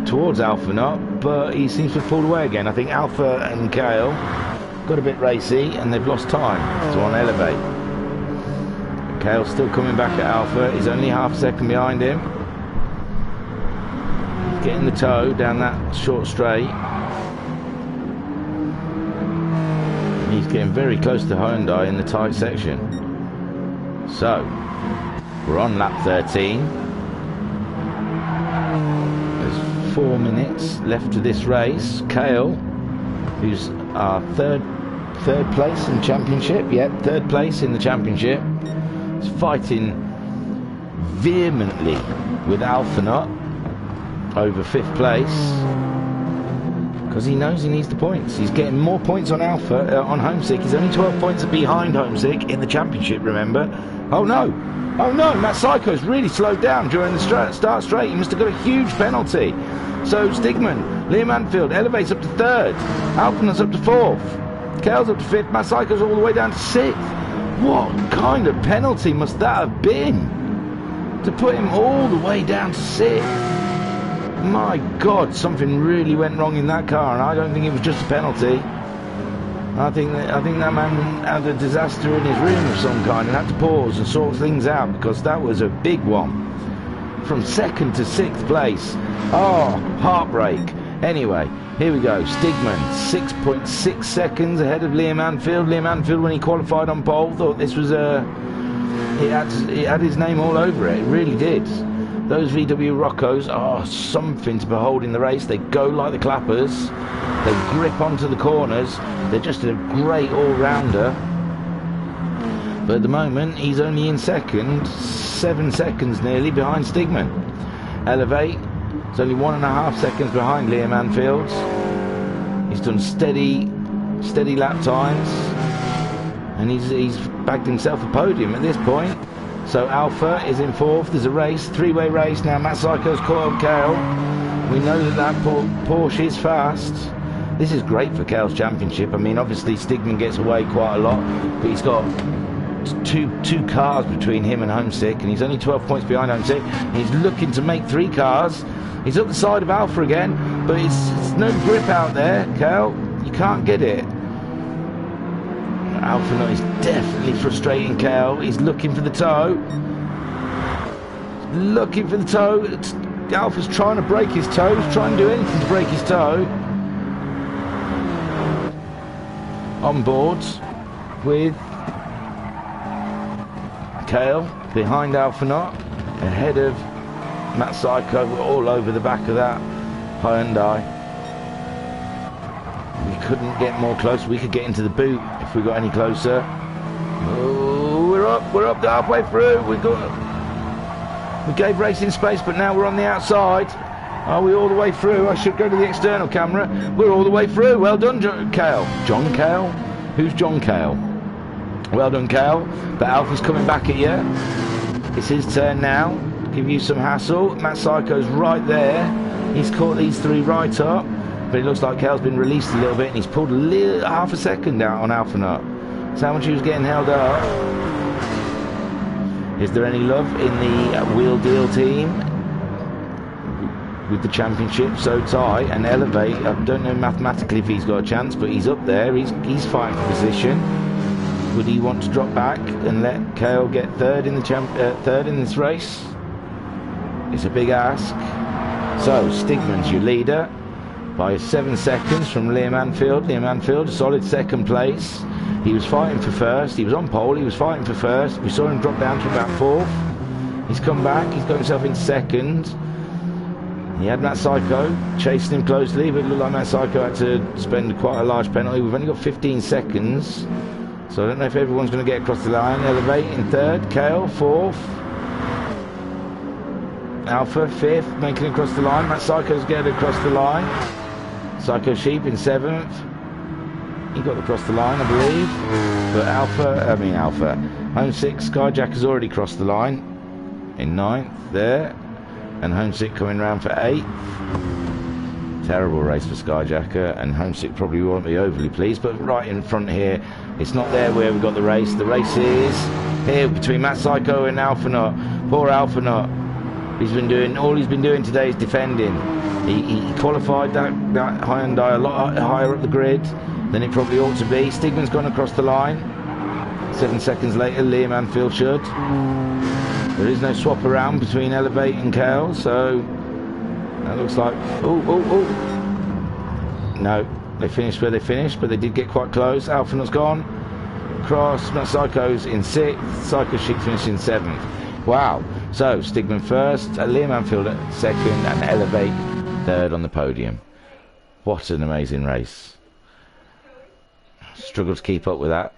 towards Alpha not, but he seems to have pulled away again. I think Alpha and Kale got a bit racy and they've lost time. So on Elevate. Kale's still coming back at Alpha. He's only half a second behind him. He's getting the toe down that short straight. He's getting very close to Hyundai in the tight section. So, we're on lap 13. There's 4 minutes left of this race. Kale, who's our third place in the championship. Yep, third place in the championship. Is fighting vehemently with Alpha Nut. over 5th place because he knows he needs the points. He's getting more points on Alpha, on Homesick. He's only 12 points behind Homesick in the championship, remember. Oh no, Matt Psycho's really slowed down during the start straight. He must have got a huge penalty. So Stigman, Liam Anfield elevates up to 3rd, Alpha's up to 4th, Kale's up to 5th, Matt Psycho's all the way down to 6th. What kind of penalty must that have been to put him all the way down to 6th? My God, something really went wrong in that car, and I don't think it was just a penalty. I think that man had a disaster in his room of some kind and had to pause and sort things out, because that was a big one. From 2nd to 6th place. Oh, heartbreak. Anyway, here we go. Stigman, 6.6 seconds ahead of Liam Anfield. Liam Anfield, when he qualified on pole, thought this was it had his name all over it. It really did. Those VW Roccos are something to behold in the race. They go like the clappers. They grip onto the corners. They're just a great all-rounder. But at the moment, he's only in 2nd, 7 seconds nearly behind Stigman. Elevate, it's only 1.5 seconds behind Liam Anfield. He's done steady lap times, and he's bagged himself a podium at this point. So Alpha is in 4th. There's a race, 3-way race now. Matt Psycho's caught up Kale. We know that Porsche is fast. This is great for Kale's championship. I mean, obviously Stigman gets away quite a lot, but he's got two cars between him and Homesick, and he's only 12 points behind Homesick. He's looking to make 3 cars. He's up the side of Alpha again, but it's no grip out there, Kale. You can't get it. Alpha is definitely frustrating Kale. He's looking for the toe. Looking for the toe. Alpha's trying to break his toe. He's trying to do anything to break his toe. On board with Kale behind Alphanot, ahead of Matt Psycho, all over the back of that Hyundai. We couldn't get more close. We could get into the boot if we got any closer. Oh, we're up halfway through. We gave racing space, but now we're on the outside. Are we all the way through? I should go to the external camera. We're all the way through. Well done, Kale. John Kale? Who's John Kale? Well done, Kale. But Alpha's coming back at you. It's his turn now. Give you some hassle. Matt Psycho's right there. He's caught these 3 right up. But it looks like Kale's been released a little bit, and he's pulled half a second out on Alphanut. That's how much he was getting held up. Is there any love in the Wheel Deal team with the championship so tight? And Elevate, I don't know mathematically if he's got a chance, but he's up there. He's fighting for position. Would he want to drop back and let Kale get 3rd in the third in this race? It's a big ask. So Stigman's your leader by 7 seconds from Liam Anfield. Liam Anfield, a solid 2nd place. He was fighting for 1st. He was on pole. He was fighting for 1st. We saw him drop down to about 4th. He's come back. He's got himself in 2nd. He had Matt Psycho chasing him closely, but it looked like Matt Psycho had to spend quite a large penalty. We've only got 15 seconds. So I don't know if everyone's going to get across the line. Elevate in 3rd. Kale, 4th. Alpha, 5th, making it across the line. Matt Psycho's getting across the line. Psycho Sheep in 7th. He got across the line, I believe. But Alpha. Homesick, Skyjack has already crossed the line in 9th there. And Homesick coming round for 8th. Terrible race for Skyjacker, and Homesick probably won't be overly pleased. But right in front here, it's not there where we got the race. The race is here between Matt Psycho and Alphanut. Poor Alphanut. All he's been doing today is defending. He qualified that Hyundai a lot higher up the grid than it probably ought to be. Stigman's gone across the line. 7 seconds later, Liam Anfield should. There is no swap around between Elevate and Kale, so that looks like... No, they finished where they finished, but they did get quite close. Alphanut's gone. Cross, Psycho's in 6th. Psycho Chic finished in 7th. Wow. So, Stigman 1st, Liam Anfield 2nd, and Elevate 3rd on the podium. What an amazing race. Struggle to keep up with that.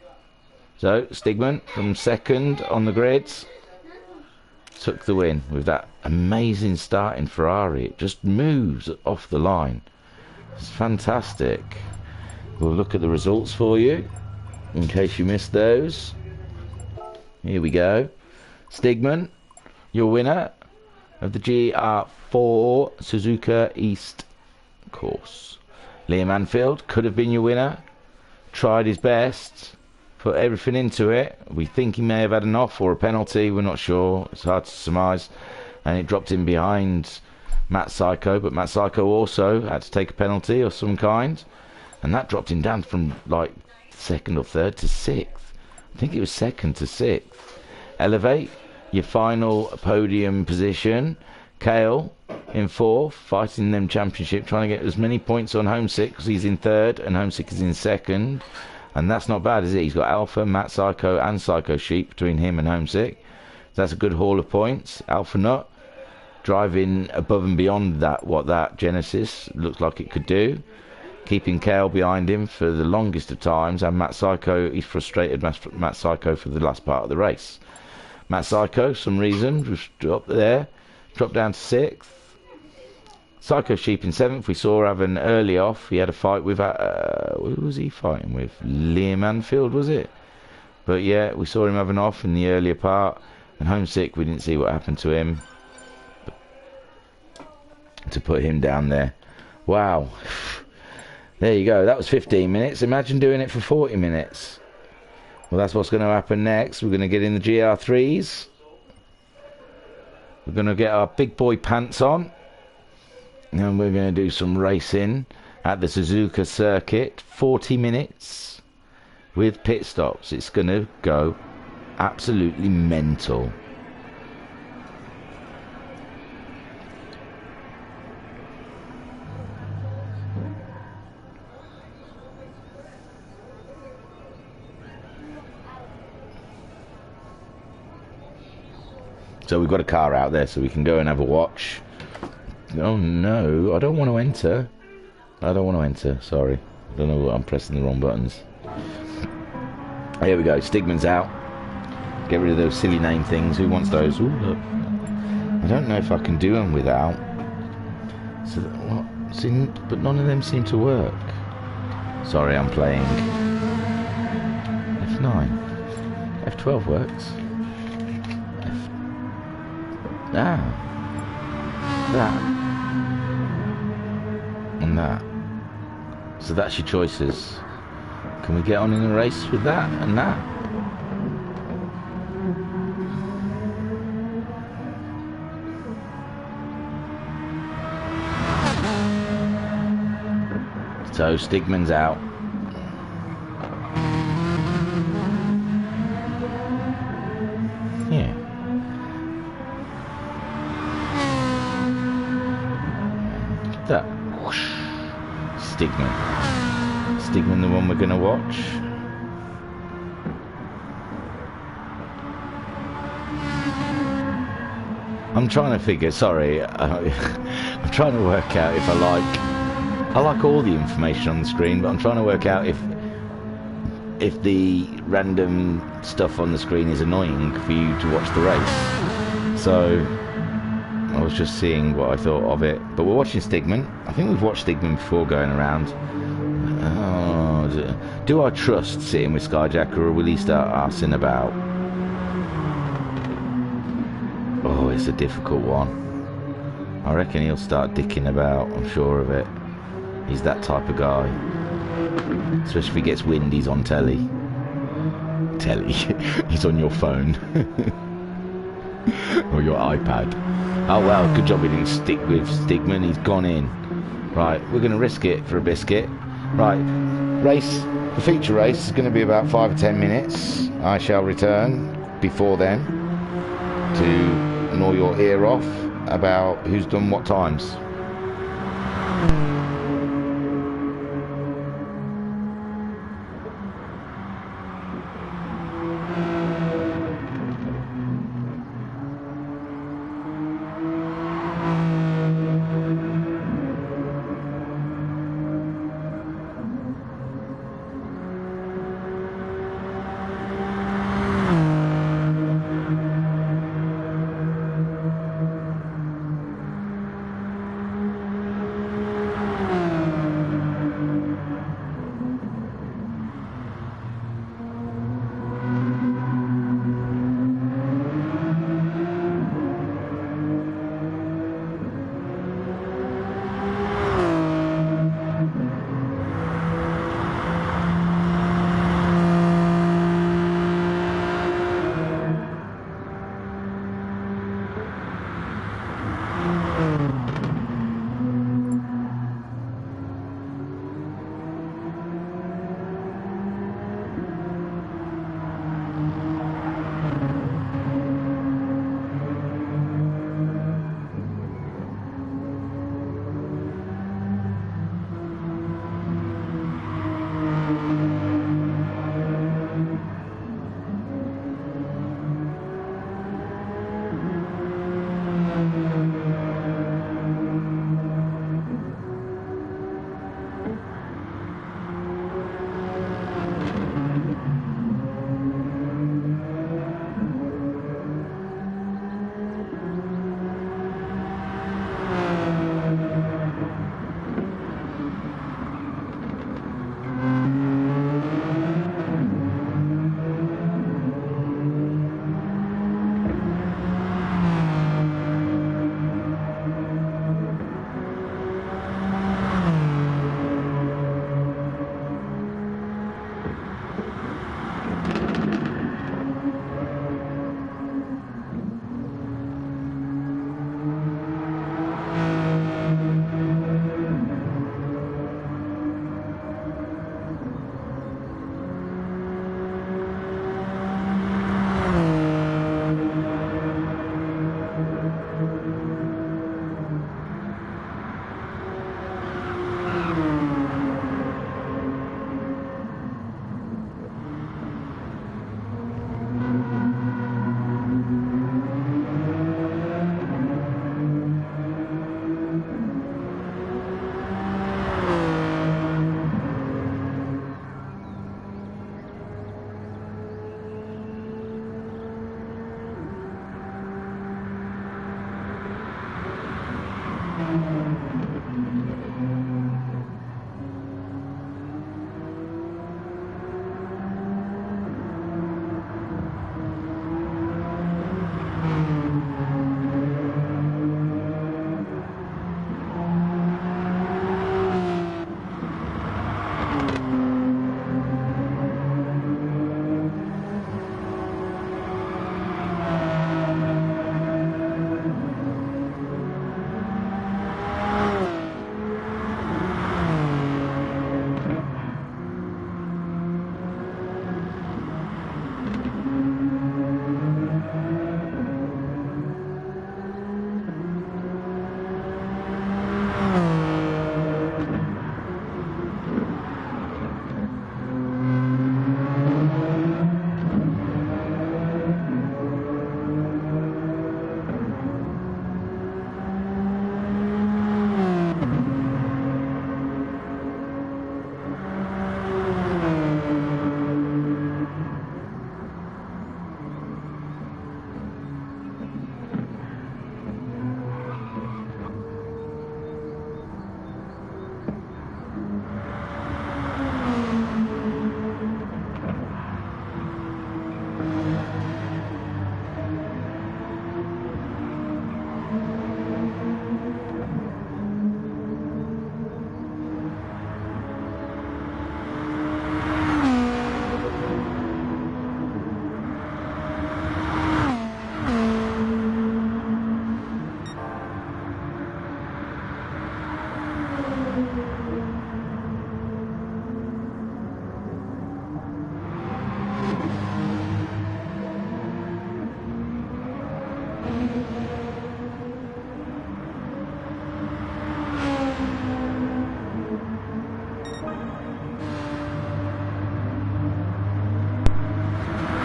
So, Stigman from 2nd on the grids. took the win with that amazing start in Ferrari. It just moves off the line. It's fantastic. We'll look at the results for you in case you missed those. Here we go. Stigman, your winner of the GR4 Suzuka East course. Liam Anfield could have been your winner. Tried his best, put everything into it. We think he may have had an off or a penalty, we're not sure, it's hard to surmise, and it dropped him behind Matt Psycho, but Matt Psycho also had to take a penalty of some kind, and that dropped him down from like 2nd or 3rd to 6th. I think it was 2nd to 6th. Elevate, your final podium position. Kale in 4th, fighting them championship, trying to get as many points on Homesick, because he's in 3rd and Homesick is in 2nd. And that's not bad, is it? He's got Alpha, Matt Psycho and Psycho Sheep between him and Homesick. That's a good haul of points. Alpha Nut driving above and beyond that, what that Genesis looks like it could do. Keeping Kale behind him for the longest of times. And Matt Psycho, he's frustrated Matt Psycho for the last part of the race. Matt Psycho, some reason, was dropped there. Dropped down to 6th. Psycho Sheep in 7th. We saw have an early off. He had a fight with... who was he fighting with? Liam Anfield, was it? But yeah, we saw him have an off in the earlier part. And Homesick, we didn't see what happened to him. To put him down there. Wow. There you go. That was 15 minutes. Imagine doing it for 40 minutes. Well, that's what's going to happen next. We're going to get in the GR3s. We're going to get our big boy pants on. And we're going to do some racing at the Suzuka circuit. 40 minutes with pit stops. It's going to go absolutely mental. So we've got a car out there so we can go and have a watch. Oh no, I don't want to enter. I don't want to enter, sorry. I don't know what, I'm pressing the wrong buttons. Here we go, Stigman's out. Get rid of those silly name things. Who wants those? Ooh, look. I don't know if I can do them without. So what? See, but none of them seem to work. Sorry, I'm playing. F9. F12 works. That. And that. So that's your choices. Can we get on in a race with that and that? So Stigman's out. Yeah. That whoosh. Stigman the one we're gonna watch. I'm trying to figure, sorry, I'm trying to work out if I like all the information on the screen, but I'm trying to work out if the random stuff on the screen is annoying for you to watch the race. So I was just seeing what I thought of it. But we're watching Stigman. I think we've watched Stigman before going around. Oh, do I trust sitting with Skyjacker, or will he start arsing about? Oh, it's a difficult one. I reckon he'll start dicking about, I'm sure of it. He's that type of guy. Especially if he gets wind, he's on telly. Telly. He's on your phone. Or your iPad. Oh well, good job we didn't stick with Stigman, he's gone in. Right, we're going to risk it for a biscuit. Right, race, the feature race is going to be about 5 or 10 minutes. I shall return before then to gnaw your ear off about who's done what times.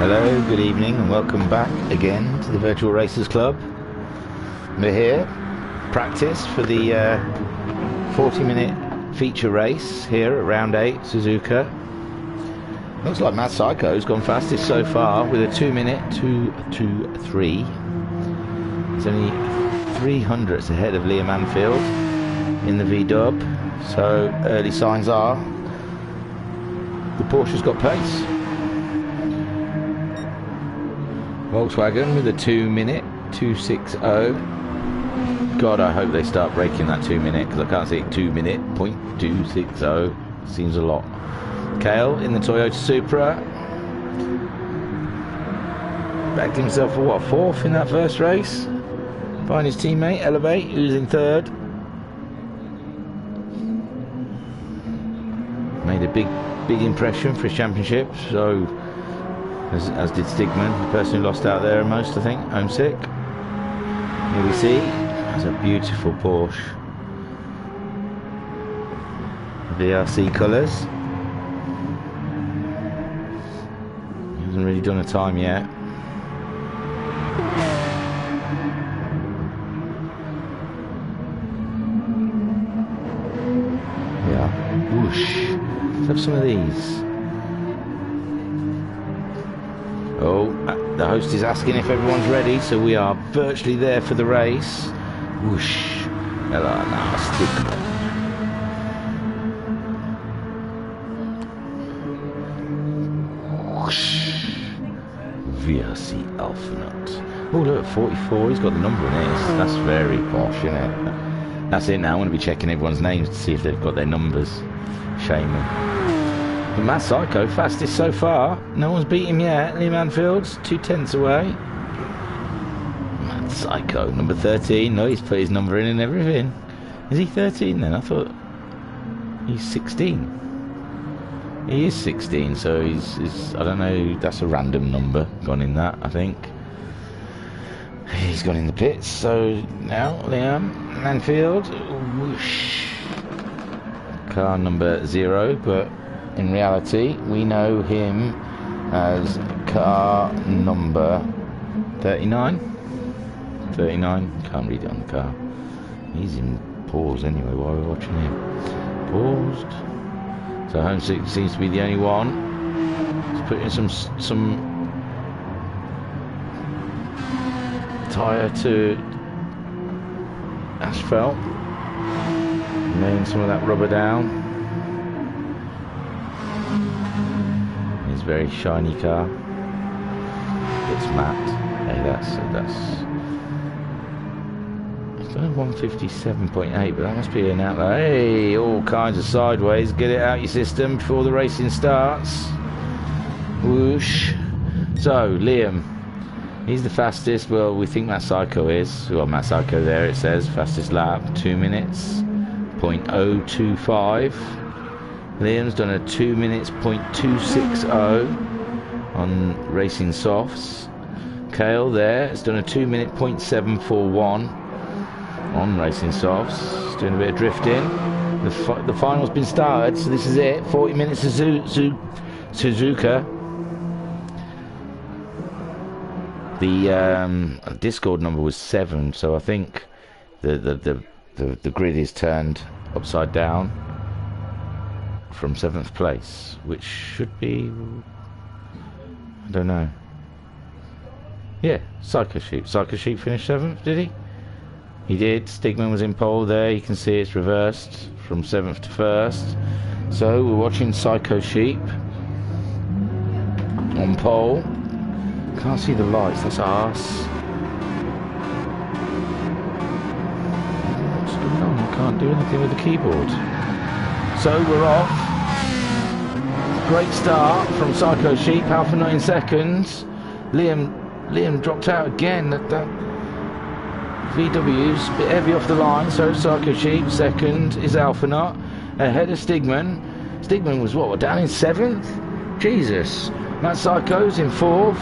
Hello, good evening, and welcome back again to the Virtual Racers Club. We're here, practice for the 40-minute feature race here at round 8, Suzuka. Looks like Matt Psycho's gone fastest so far with a 2-minute 2:23. He's only 300ths ahead of Liam Anfield in the V-dub, so early signs are the Porsche's got pace. Volkswagen with a 2-minute 2:60. God, I hope they start breaking that 2-minute, because I can't see it. 2-minute 0.260 seems a lot. Kale in the Toyota Supra backed himself for what, 4th in that first race behind his teammate Elevate, who's in 3rd. Made a big impression for his championship, so as did Stigman, the person who lost out there most, I think, homesick. Here we see that's a beautiful Porsche, VRC colours. He hasn't really done a time yet. Yeah, whoosh. Let's have some of these. Oh, the host is asking if everyone's ready, so we are virtually there for the race. Whoosh. Hello, now Stigman. VRC Alphanut. Oh look, 44, he's got the number in his. That's very posh, isn't it? That's it now, I'm going to be checking everyone's names to see if they've got their numbers. Shaman. But Matt Psycho, fastest so far. No one's beat him yet. Liam Anfield's 2/10 away. Matt Psycho, number 13. No, he's put his number in and everything. Is he 13 then? I thought he's 16. He is 16, so he's I don't know, that's a random number gone in that, I think. He's gone in the pits, so now Liam Anfield, whoosh. Car number 0, but in reality we know him as car number 39. 39, can't read it on the car. He's in pause anyway while we're watching him. Paused. So Homesick seems to be the only one. He's put in some tyre to asphalt, laying some of that rubber down. His very shiny car. It's matte. Hey, that's 157.8, but that must be an outlier. Hey, all kinds of sideways. Get it out your system before the racing starts. Whoosh. So, Liam, he's the fastest. Well, we think Matt Psycho is. Well, Matt Psycho there, it says. Fastest lap, 2 minutes, 0.025. Liam's done a 2 minutes, 0.260 on racing softs. Kale there has done a 2 minute, 0.741. on racing softs, doing a bit of drifting. The final's been started, so this is it. 40 minutes of Suzuka. The Discord number was 7, so I think the grid is turned upside down from 7th place, which should be, I don't know. Yeah, Psycho Sheep. Psycho Sheep finished 7th, did he? He did. Stigman was in pole there. You can see it's reversed from 7th to 1st. So we're watching Psycho Sheep on pole. Can't see the lights. That's arse. What's going on? I can't do anything with the keyboard. So we're off. Great start from Psycho Sheep. Alphanut in 2nd. Liam dropped out again. That VW's a bit heavy off the line, so Psycho Sheep. 2nd is Alphanut, ahead of Stigman. Stigman was what, down in 7th? Jesus. Matt Psycho's in 4th.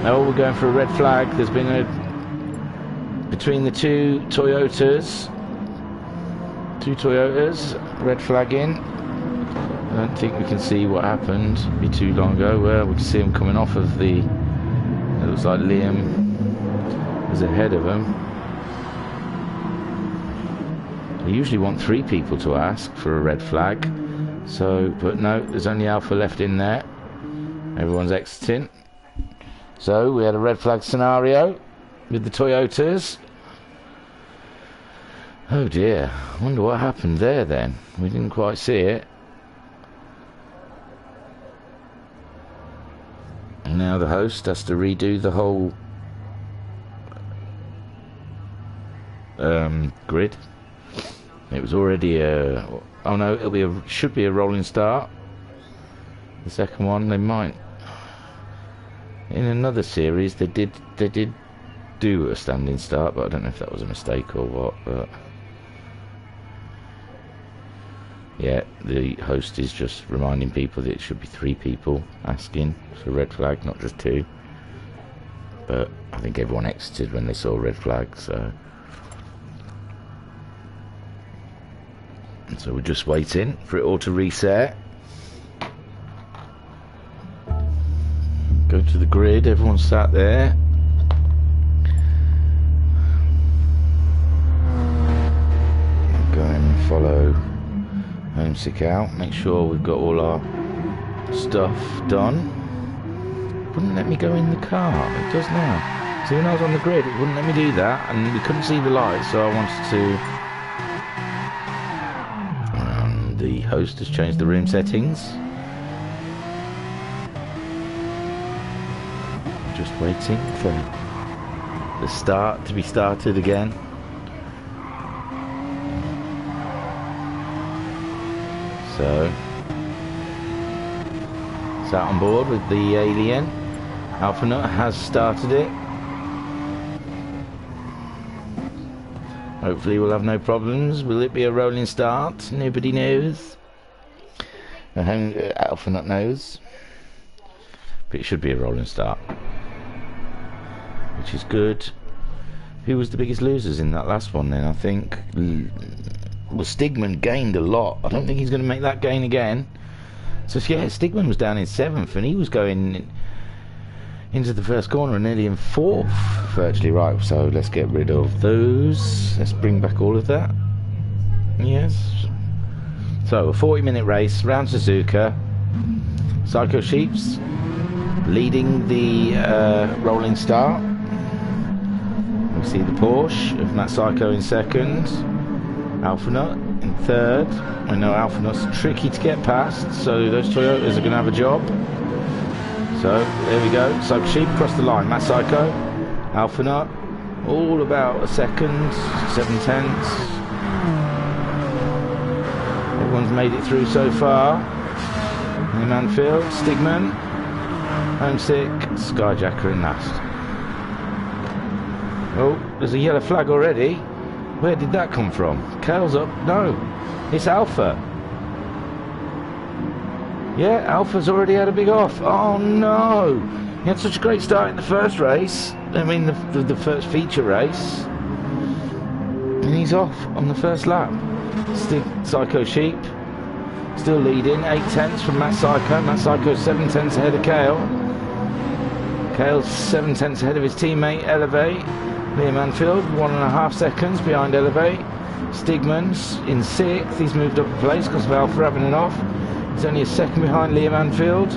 Oh, we're going for a red flag. There's been a between the two Toyotas, red flag in. don't think we can see what happened. It'd be too long ago. Well, we can see him coming off of the... It looks like Liam is ahead of him. They usually want 3 people to ask for a red flag. So, but no, there's only Alpha left in there. Everyone's exiting. So, we had a red flag scenario with the Toyotas. Oh dear, I wonder what happened there then. We didn't quite see it. And now the host has to redo the whole grid. It was already a... Oh no, it'll be should be a rolling start. The second one, they might... In another series, they did do a standing start, but I don't know if that was a mistake or what, but... Yeah, the host is just reminding people that it should be 3 people asking for a red flag, not just 2. But I think everyone exited when they saw a red flag, so... So we're just waiting for it all to reset. Go to the grid, everyone's sat there. Go and follow Homesick out, make sure we've got all our stuff done. Wouldn't let me go in the car, it does now. So when I was on the grid, it wouldn't let me do that, and we couldn't see the lights, so I wanted to... The host has changed the room settings. Just waiting for the start to be started again. So, it's out on board with the alien. Alpha Nut has started it. Hopefully we'll have no problems. Will it be a rolling start? Nobody knows. Alpha Nut knows. But it should be a rolling start. Which is good. Who was the biggest losers in that last one then? I think... Well, Stigman gained a lot. I don't think he's going to make that gain again. So yeah, Stigman was down in 7th and he was going into the first corner and nearly in 4th virtually. Right, so let's get rid of those. Let's bring back all of that. Yes. So a 40-minute race around Suzuka. Psycho Sheeps leading the rolling start. We see the Porsche of Matt Psycho in 2nd. Alpha Nut in 3rd. I know Alpha Nut's tricky to get past, so those Toyotas are going to have a job. So there we go. Psycho Sheep across the line. Matt Psycho, Alpha Nut, all about a 2nd, 7/10. Everyone's made it through so far. In Manfield, Stigman, Homesick, Skyjacker in last. Oh, there's a yellow flag already. Where did that come from? Kale's up. No, it's Alpha. Yeah, Alpha's already had a big off. Oh no! He had such a great start in the first race. I mean, the first feature race. And he's off on the first lap. Psycho Sheep still leading. 8/10 from Matt Psycho. Matt Psycho's 7/10 ahead of Kale. Kale's 7/10 ahead of his teammate Elevate. Liam Anfield 1.5 seconds behind Elevate. Stigman's in 6th. He's moved up a place because of Alpha having an off. He's only a second behind Liam Anfield.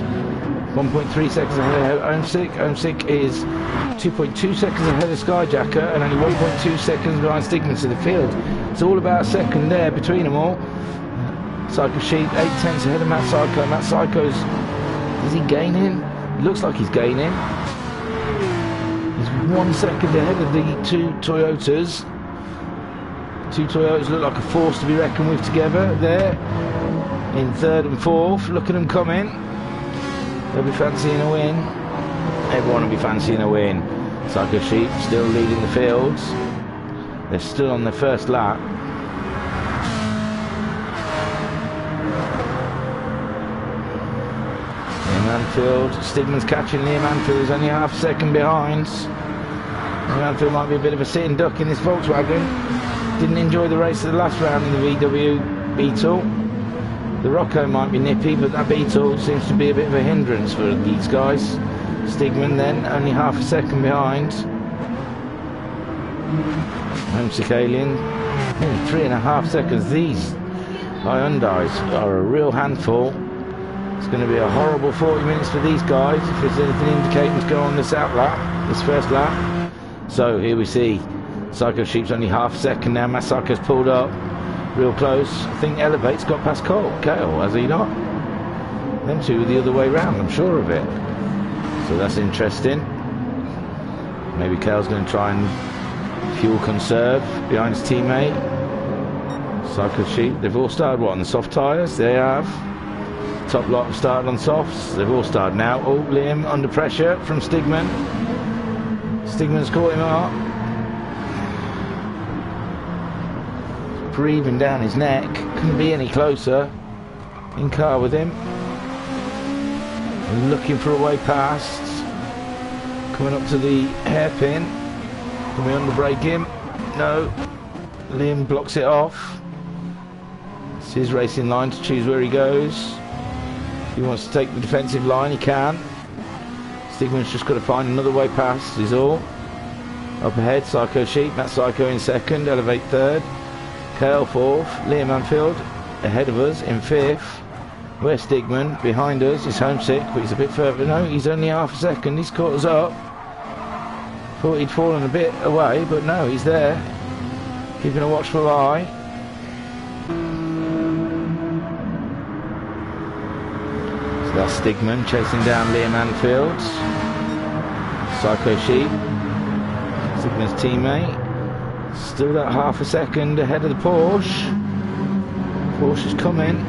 1.3 seconds ahead of Homesick. Homesick is 2.2 seconds ahead of Skyjacker and only 1.2 seconds behind Stigman to the field. It's all about a second there between them all. Psycho Sheep 8/10 ahead of Matt Psycho. Matt Psycho's... Is he gaining? It looks like he's gaining. He's 1 second ahead of the 2 Toyotas. 2 Toyotas look like a force to be reckoned with together there. In 3rd and 4th, look at them coming. They'll be fancying a win. Everyone will be fancying a win. Psycho Sheep still leading the fields. They're still on their first lap. Liam Anfield, Stigman's catching Liam Anfield, is only half a second behind. Liam Anfield might be a bit of a sitting duck in this Volkswagen. Didn't enjoy the race of the last round in the VW Beetle. The Rocco might be nippy, but that Beetle seems to be a bit of a hindrance for these guys. Stigman then only half a second behind. Homesick Alien, nearly 3.5 seconds. These Hyundais are a real handful. It's going to be a horrible 40 minutes for these guys if there's anything indicating to go on this first lap. So here we see Psycho Sheep's only half a second now. Matt Psycho's pulled up real close. I think Elevate's got past Kale, has he not? Them two are the other way round, I'm sure of it. So that's interesting. Maybe Kale's going to try and fuel conserve behind his teammate. Psycho Sheep, they've all started what, on the soft tyres? They have. Top lot have started on softs. They've all started now. Oh, Liam under pressure from Stigman. Stigman's caught him up. Breathing down his neck. Couldn't be any closer. In car with him. Looking for a way past. Coming up to the hairpin. Can we underbrake him? No. Liam blocks it off. It's his racing line to choose where he goes. If he wants to take the defensive line, he can. Stigman's just got to find another way past, is all. Up ahead, Psycho Sheep. Matt Psycho in second. Elevate third. Kale fourth. Liam Anfield ahead of us in fifth. Where's Stigman? Behind us is Homesick, but he's a bit further. No, he's only half a second. He's caught us up. Thought he'd fallen a bit away, but no, he's there. Keeping a watchful eye. So that's Stigman chasing down Liam Anfield. Psycho Sheep. Stigman's teammate. Still that half a second ahead of the Porsche. Porsche is coming.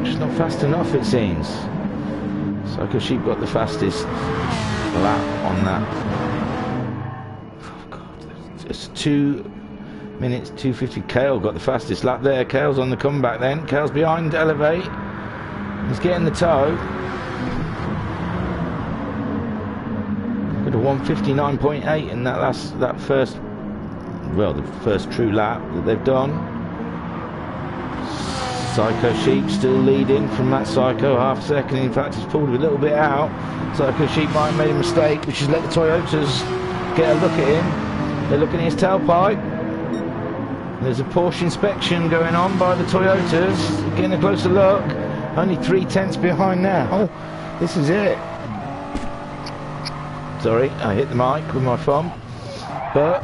Just not fast enough, it seems. Psycho Sheep got the fastest lap on that. Oh God, it's 2 minutes 2:50. Kale got the fastest lap there. Kale's on the comeback then. Kale's behind Elevate. He's getting the tow. Got a 1:59.8 in that first, well, the first true lap that they've done. Psycho Sheep still leading from that Psycho, half a second. In fact, he's pulled a little bit out. Psycho Sheep might have made a mistake, which has let the Toyotas get a look at him. They're looking at his tailpipe. There's a Porsche inspection going on by the Toyotas. Getting a closer look. Only 3/10 behind now. Oh, this is it. Sorry, I hit the mic with my thumb. But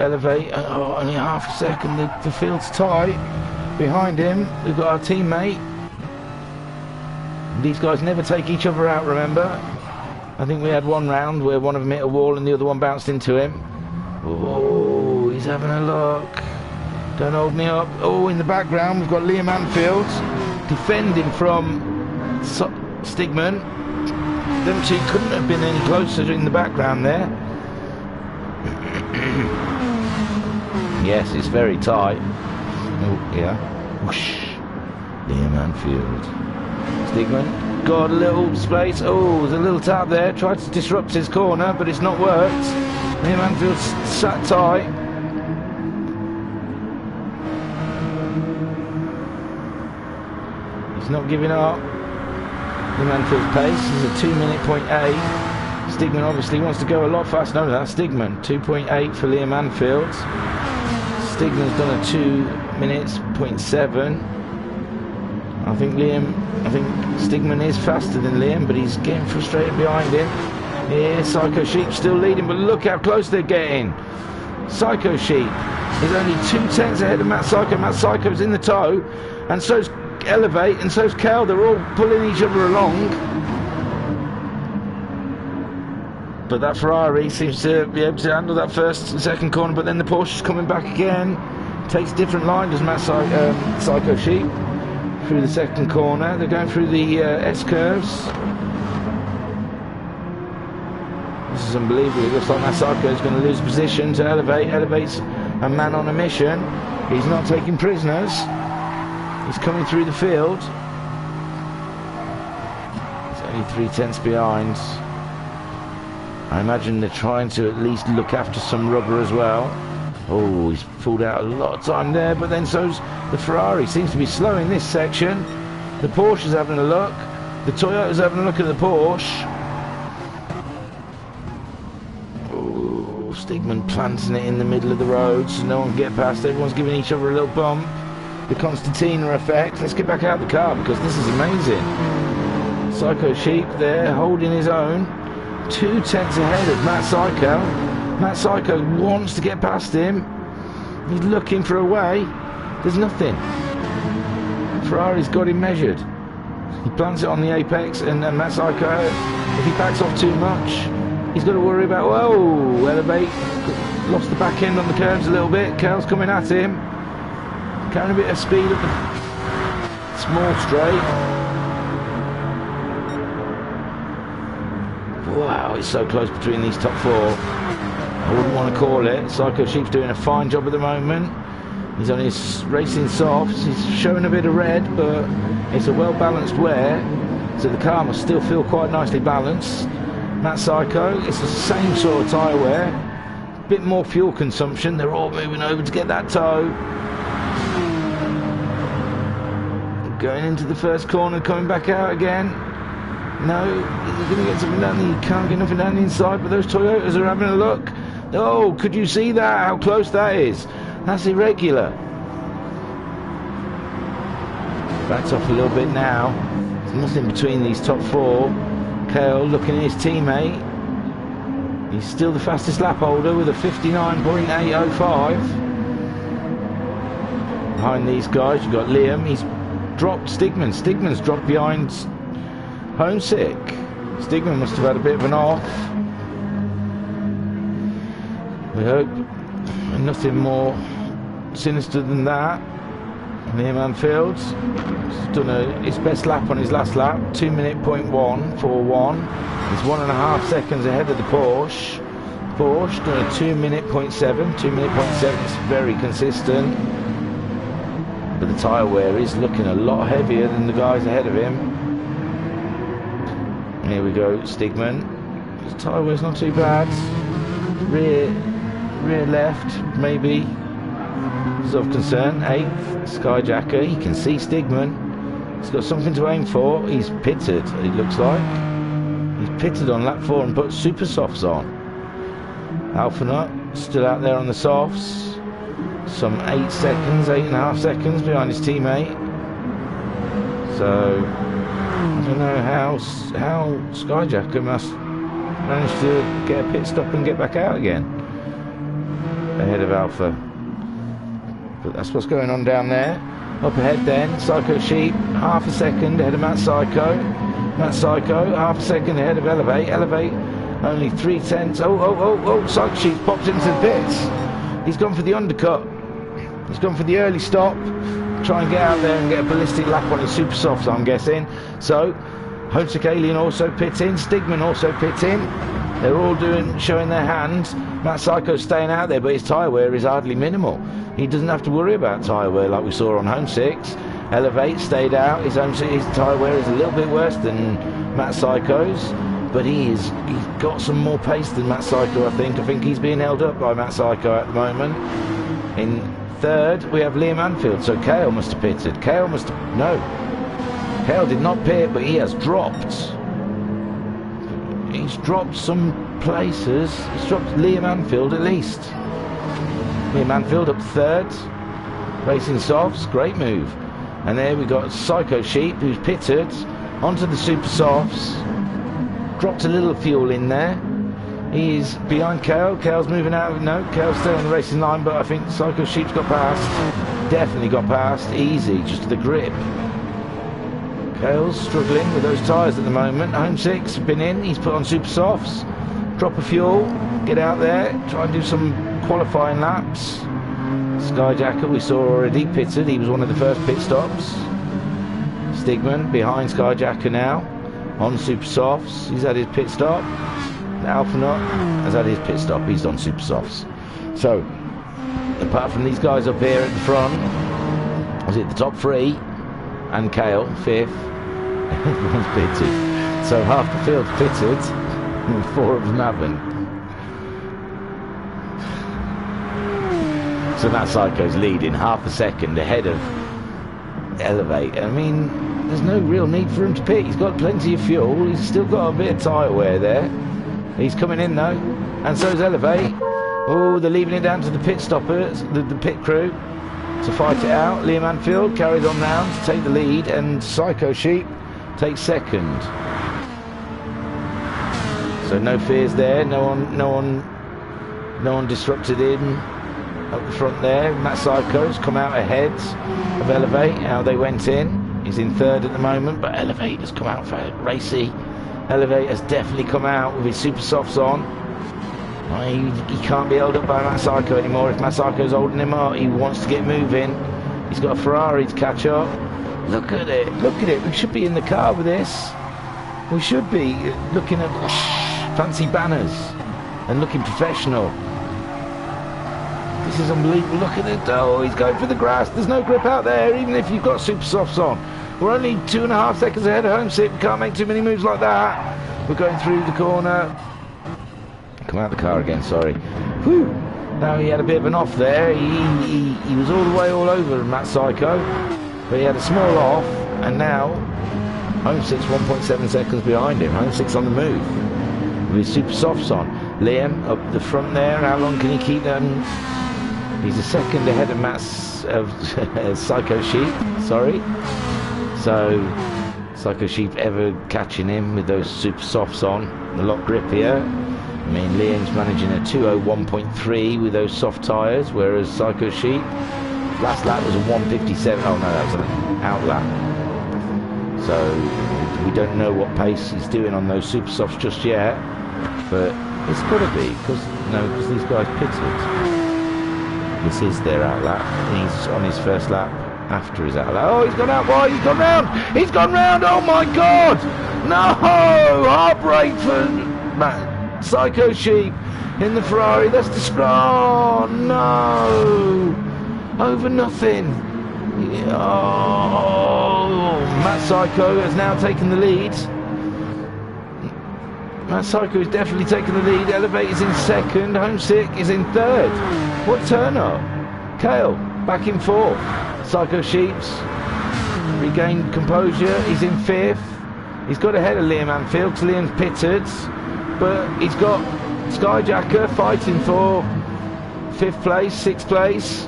Elevate, oh, only half a second. The field's tight. Behind him, we've got our teammate. These guys never take each other out, remember? I think we had one round where one of them hit a wall and the other one bounced into him. Oh, he's having a look. Don't hold me up. Oh, in the background, we've got Liam Anfield defending from Stigman. Them two couldn't have been any closer in the background there. Yes, it's very tight. Oh, yeah. Whoosh. Liam Anfield. Stigman got a little space. Oh, there's a little tap there. Tried to disrupt his corner, but it's not worked. Liam Anfield's sat tight. He's not giving up. Liam Anfield's pace is a 2:08. Stigman obviously wants to go a lot faster. No, that's Stigman. 2:8 for Liam Anfield. Stigman's done a 2:07. I think Stigman is faster than Liam, but he's getting frustrated behind him. Yeah, Psycho Sheep still leading, but look how close they're getting. Psycho Sheep is only 2/10 ahead of Matt Psycho. Matt Psycho's in the tow, and so's Elevate, and so's Cal. They're all pulling each other along. But that Ferrari seems to be able to handle that first and second corner, but then the Porsche's coming back again. Takes a different line, does Matt Psycho Sheep, through the second corner. They're going through the S-curves. This is unbelievable. It looks like Matt Psycho is going to lose position to Elevate. Elevate's a man on a mission. He's not taking prisoners. He's coming through the field. He's only 3/10 behind. I imagine they're trying to at least look after some rubber as well. Oh, he's pulled out a lot of time there, but then so's the Ferrari. Seems to be slow in this section. The Porsche's having a look. The Toyota's having a look at the Porsche. Oh, Stigman planting it in the middle of the road so no one can get past. Everyone's giving each other a little bump. The Constantina effect. Let's get back out of the car because this is amazing. Psycho Sheep there holding his own. 2 tenths ahead of Matt Psycho. Matt Psycho wants to get past him. He's looking for a way. There's nothing. Ferrari's got him measured. He plants it on the apex, and Matt Psycho, if he backs off too much, he's got to worry about, whoa, elevate. Lost the back end on the curves a little bit. Curl's coming at him. Carrying a bit of speed up the small straight. Wow, it's so close between these top 4. I wouldn't want to call it. Psycho Sheep's doing a fine job at the moment. He's on his racing softs. He's showing a bit of red, but it's a well-balanced wear, so the car must still feel quite nicely balanced. Matt Psycho, it's the same sort of tyre wear. Bit more fuel consumption. They're all moving over to get that toe. Going into the first corner, coming back out again. No, he's going to get something down there. He can't get nothing down the inside, but those Toyotas are having a look. Oh, could you see that? How close that is? That's irregular. Backs off a little bit now. There's nothing between these top 4. Kale looking at his teammate. He's still the fastest lap holder with a 59.805. Behind these guys, you've got Liam. He's dropped Stigman. Stigman's dropped behind Homesick. Stigman must have had a bit of an off. We hope nothing more sinister than that. Liam Anfield's done his best lap on his last lap, 2:01.41. He's 1.5 seconds ahead of the Porsche. Porsche done a 2:07. 2:07 is very consistent. But the tyre wear is looking a lot heavier than the guys ahead of him. Here we go, Stigman. His tyre wear's not too bad. Rear left, maybe. Is of concern. 8th, Skyjacker. He can see Stigman. He's got something to aim for. He's pitted, it looks like. He's pitted on lap 4 and put super softs on. Alpha Nut still out there on the softs. Some 8 seconds, 8.5 seconds behind his teammate. So I don't know how Skyjacker must manage to get a pit stop and get back out again ahead of Alpha. But that's what's going on down there. Up ahead then, Psycho Sheep, half a second ahead of Matt Psycho. Matt Psycho, half a second ahead of Elevate. Elevate, only 3 tenths. Oh, Psycho Sheep popped into the pits. He's gone for the undercut. He's gone for the early stop. Try and get out there and get a ballistic lap on his super softs, I'm guessing. So, Homesick Alien also pitting. Stigman also pitting. They're all showing their hand. Matt Psycho's staying out there, but his tyre wear is hardly minimal. He doesn't have to worry about tyre wear like we saw on Homesick's. Elevate stayed out. His tyre wear is a little bit worse than Matt Psycho's, but he's got some more pace than Matt Psycho, I think. I think he's being held up by Matt Psycho at the moment. In 3rd, we have Liam Anfield, so Kale must have pitted. No. Kale did not pit, but he has dropped. He's dropped some places. He's dropped Liam Anfield at least. Liam Anfield up 3rd. Racing softs, great move. And there we got Psycho Sheep, who's pitted onto the super softs. Dropped a little fuel in there. He's behind Kale. Kale's moving out. No, Kale's still on the racing line, but I think Psycho Sheep's got past. Definitely got past. Easy, just the grip. Kale's struggling with those tyres at the moment. Homesick's been in. He's put on super softs. Drop of fuel. Get out there. Try and do some qualifying laps. Skyjacker we saw already pitted. He was one of the first pit stops. Stigman behind Skyjacker now on super softs. He's had his pit stop. Alpha Nut has had his pit stop. He's on super softs. So apart from these guys up here at the front, was it the top 3 and Kale 5th? Everyone's pitted. So half the field's pitted and 4 of them haven't. So Matt Psycho's leading half a second ahead of Elevate. I mean, there's no real need for him to pit. He's got plenty of fuel. He's still got a bit of tyre wear there. He's coming in though, and so's Elevate. Oh, they're leaving it down to the pit stoppers, the pit crew, to fight it out. Liam Anfield carries on round to take the lead, and Psycho Sheep takes second. So no fears there. No one disrupted him up the front there. Matt Psycho's come out ahead of Elevate. How they went in. He's in third at the moment, but Elevate has come out for racy. Elevate has definitely come out with his super softs on. He can't be held up by Matt Psycho anymore. If Matt Psycho's holding him up, he wants to get moving. He's got a Ferrari to catch up. Look at it. Look at it. We should be in the car with this. We should be looking at fancy banners and looking professional. This is unbelievable. Look at it. Oh, he's going for the grass. There's no grip out there, even if you've got super softs on. We're only 2.5 seconds ahead of Homesick. We can't make too many moves like that. We're going through the corner. Come out the car again, sorry. Whew. Now he had a bit of an off there. He was all the way all over Matt Psycho, but he had a small off, and now Homesick's 1.7 seconds behind him. Homesick's on the move with his super softs on. Liam up the front there. How long can he keep them? He's a second ahead of Matt's Psycho Sheep. Sorry. So Psycho Sheep ever catching him with those super softs on. A lot grippier. I mean, Liam's managing a 201.3 with those soft tyres, whereas Psycho Sheep last lap was a 157. Oh no, that was an out lap. So we don't know what pace he's doing on those super softs just yet, but it's got to be because these guys pitted. This is their out lap. He's on his first lap after his out lap. Oh, he's gone out wide. He's gone round. He's gone round. Oh my God! No, heartbreak for Matt Psycho Sheep in the Ferrari. That's the scrawl. No, over nothing. Oh, Matt Psycho has now taken the lead. Matt Psycho is definitely taking the lead. Elevate is in second. Homesick is in third. What turn up? Kale back in fourth. Psycho Sheeps regained composure. He's in fifth. He's got ahead of Liam Anfield because Liam's pitted, but he's got Skyjacker fighting for fifth place, sixth place.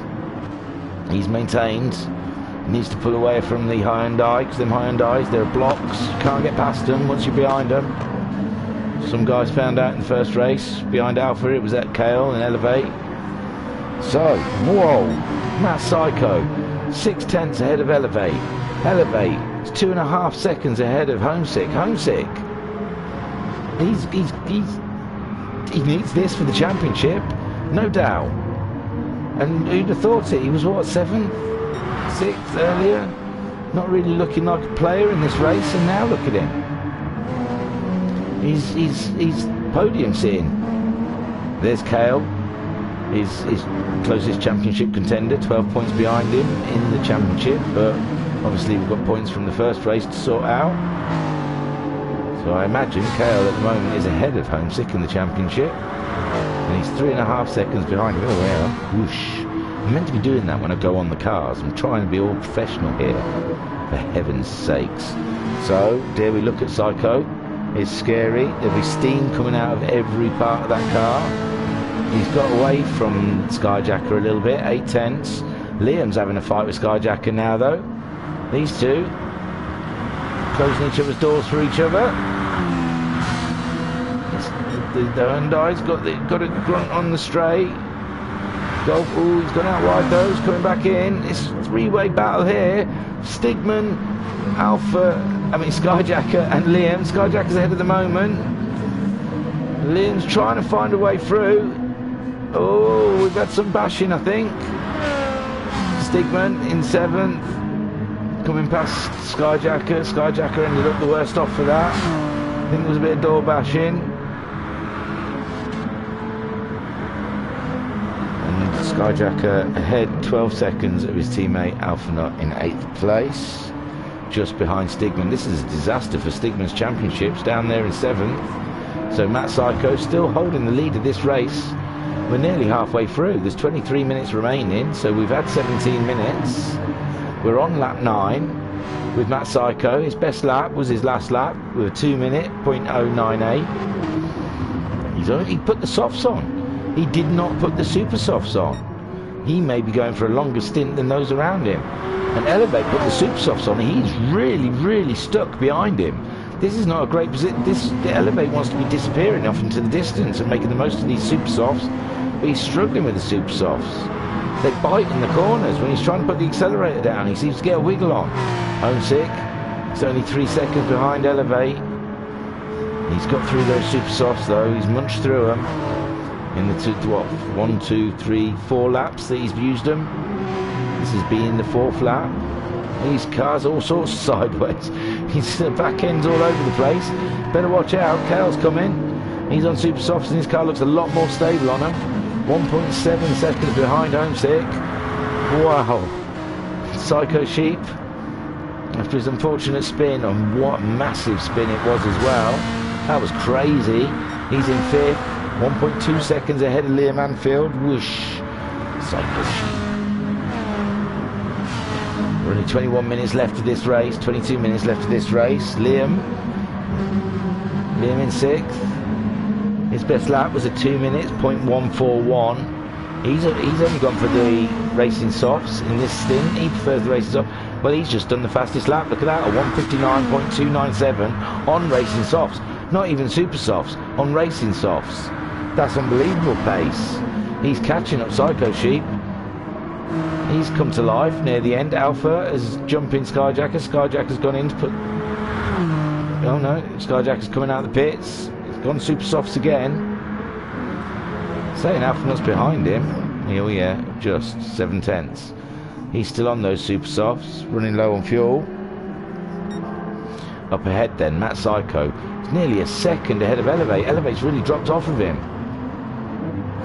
He's maintained. He needs to pull away from the Hyundai because them Hyundais, they're blocks. You can't get past them once you're behind them. Some guys found out in the first race behind Alpha it was at Kale and Elevate. So, whoa, Matt Psycho 6/10 ahead of Elevate. Elevate is 2.5 seconds ahead of Homesick. Homesick, he needs this for the championship, no doubt. And who'd have thought it? He was what, 7th, 6th earlier, not really looking like a player in this race, and now look at him. He's podium sitting. There's Kale, his closest championship contender, 12 points behind him in the championship, but obviously we've got points from the first race to sort out. So I imagine Kale at the moment is ahead of Homesick in the championship, and he's 3.5 seconds behind him. Oh yeah, whoosh. I'm meant to be doing that when I go on the cars. I'm trying to be all professional here, for heaven's sakes. So there we look at Psycho. It's scary. There'll be steam coming out of every part of that car. He's got away from Skyjacker a little bit, 8/10. Liam's having a fight with Skyjacker now though. These two closing each other's doors for each other. The Hyundai's got a grunt on the straight. Golf, ooh, he's gone out wide though, he's coming back in. It's a three-way battle here. Stigman, Skyjacker and Liam. Skyjacker's ahead at the moment. Liam's trying to find a way through. Oh, we've had some bashing, I think. Stigman in 7th. Coming past Skyjacker. Skyjacker ended up the worst off for that. I think there was a bit of door bashing. And Skyjacker ahead 12 seconds of his teammate Alphanut in 8th place. Just behind Stigman. This is a disaster for Stigman's championships, down there in 7th. So Matt Psycho still holding the lead of this race We're nearly halfway through. There's 23 minutes remaining, so we've had 17 minutes. We're on lap 9 with Matt Psycho. His best lap was his last lap with a 2-minute .098. He put the softs on. He did not put the super softs on. He may be going for a longer stint than those around him. And Elevate put the super softs on. He's really stuck behind him. This is not a great position. The Elevate wants to be disappearing off into the distance and making the most of these super softs, but he's struggling with the super softs. They bite in the corners when he's trying to put the accelerator down. He seems to get a wiggle on. Homesick. He's only 3 seconds behind Elevate. He's got through those super softs though. He's munched through them in the 1, 2, 3, 4 laps that he's used them. This has been the 4th lap. These cars all sorts of sideways. His back end's all over the place. Better watch out. Kale's coming. He's on super softs and his car looks a lot more stable on him. 1.7 seconds behind Homesick. Wow. Psycho Sheep, after his unfortunate spin, and what a massive spin it was as well. That was crazy. He's in 5th. 1.2 seconds ahead of Liam Anfield. Whoosh. Psycho Sheep. Only 21 minutes left of this race, 22 minutes left of this race. Liam in 6th. His best lap was a 2 minutes, .141. He's only gone for the racing softs in this stint. He prefers the racing softs. Well, he's just done the fastest lap. Look at that, a 1:59.297 on racing softs. Not even super softs, on racing softs. That's unbelievable pace. He's catching up Psycho Sheep. He's come to life near the end. Alpha is jumping Skyjacker. Skyjacker's gone in to put... Oh no, Skyjacker's coming out of the pits. He's gone super softs again. Saying Alpha behind him. Oh yeah, just 7/10. He's still on those super softs, running low on fuel. Up ahead then, Matt Psycho. He's nearly a second ahead of Elevate. Elevate's really dropped off of him.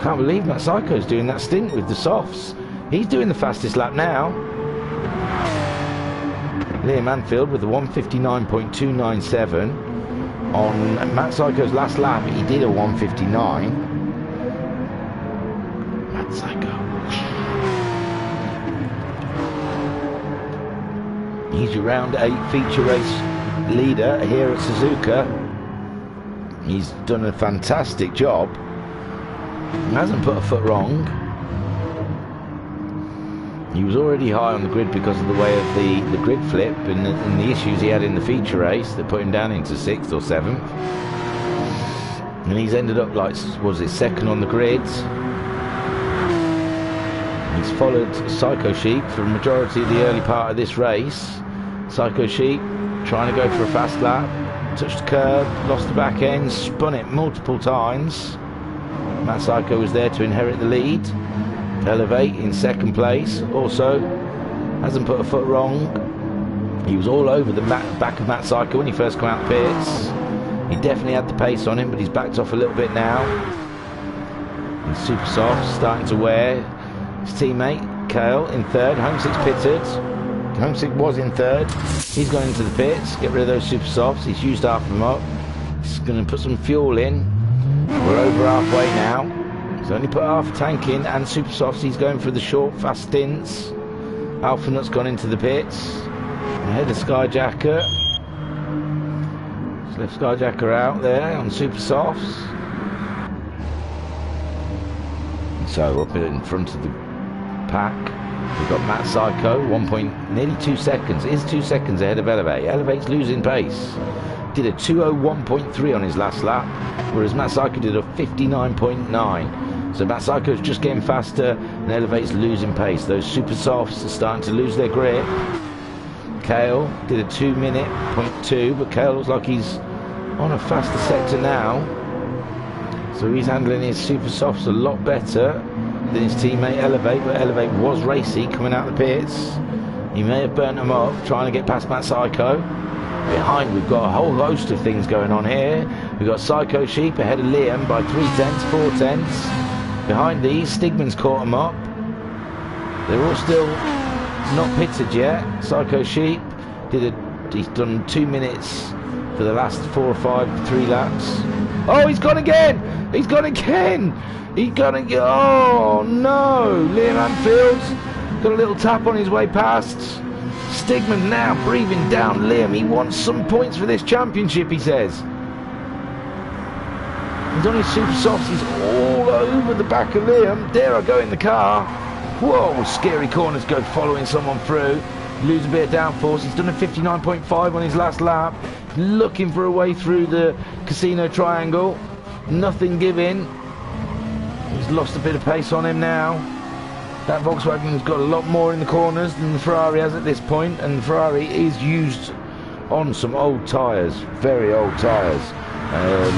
Can't believe Matt Psycho's doing that stint with the softs. He's doing the fastest lap now. Liam Anfield with the 1:59.297 on Matt Psycho's last lap. He did a 1:59. Matt Psycho. He's your round 8 feature race leader here at Suzuka. He's done a fantastic job. He hasn't put a foot wrong. He was already high on the grid because of the way of the grid flip and the issues he had in the feature race that put him down into 6th or 7th. And he's ended up like, was it, 2nd on the grid. He's followed Psycho Sheep for a majority of the early part of this race. Psycho Sheep trying to go for a fast lap. Touched the curb, lost the back end, spun it multiple times. Matt Psycho was there to inherit the lead. Elevate in 2nd place, also hasn't put a foot wrong. He was all over the back of Matt Psycho when he first came out the pits. He definitely had the pace on him, but he's backed off a little bit now. He's super soft, starting to wear. His teammate Kale in 3rd. Homesick's pitted. Homesick was in 3rd. He's gone into the pits, get rid of those super softs. He's used half of them up. He's going to put some fuel in. We're over halfway now. He's only put half a tank in and super softs. He's going for the short, fast stints. Alpha Nut's gone into the pits. Ahead of Skyjacker. Just left Skyjacker out there on super softs. So up in front of the pack, we've got Matt Psycho, nearly 2 seconds. Is 2 seconds ahead of Elevate. Elevate's losing pace. Did a 2:01.3 on his last lap, whereas Matt Psycho did a 59.9. So Matt Psycho's just getting faster and Elevate's losing pace. Those super softs are starting to lose their grip. Kale did a 2:02, but Kale looks like he's on a faster sector now. So he's handling his super softs a lot better than his teammate Elevate, but Elevate was racy coming out of the pits. He may have burnt them up trying to get past Matt Psycho. Behind we've got a whole host of things going on here. We've got Psycho Sheep ahead of Liam by 3/10, 4/10. Behind these, Stigman's caught them up. They're all still not pitted yet. Psycho Sheep he's done 2 minutes for the last 4 or 5, 3 laps. Oh, he's gone again! He's gone again! He's gonna get. Oh no! Liam Anfield's got a little tap on his way past. Stigman now breathing down Liam. He wants some points for this championship, he says. He's on his super softs. He's all over the back of Liam. Dare I go in the car? Whoa! Scary corners go following someone through. Lose a bit of downforce. He's done a 59.5 on his last lap. Looking for a way through the casino triangle. Nothing giving. He's lost a bit of pace on him now. That Volkswagen's got a lot more in the corners than the Ferrari has at this point, and the Ferrari is used on some old tyres, very old tyres.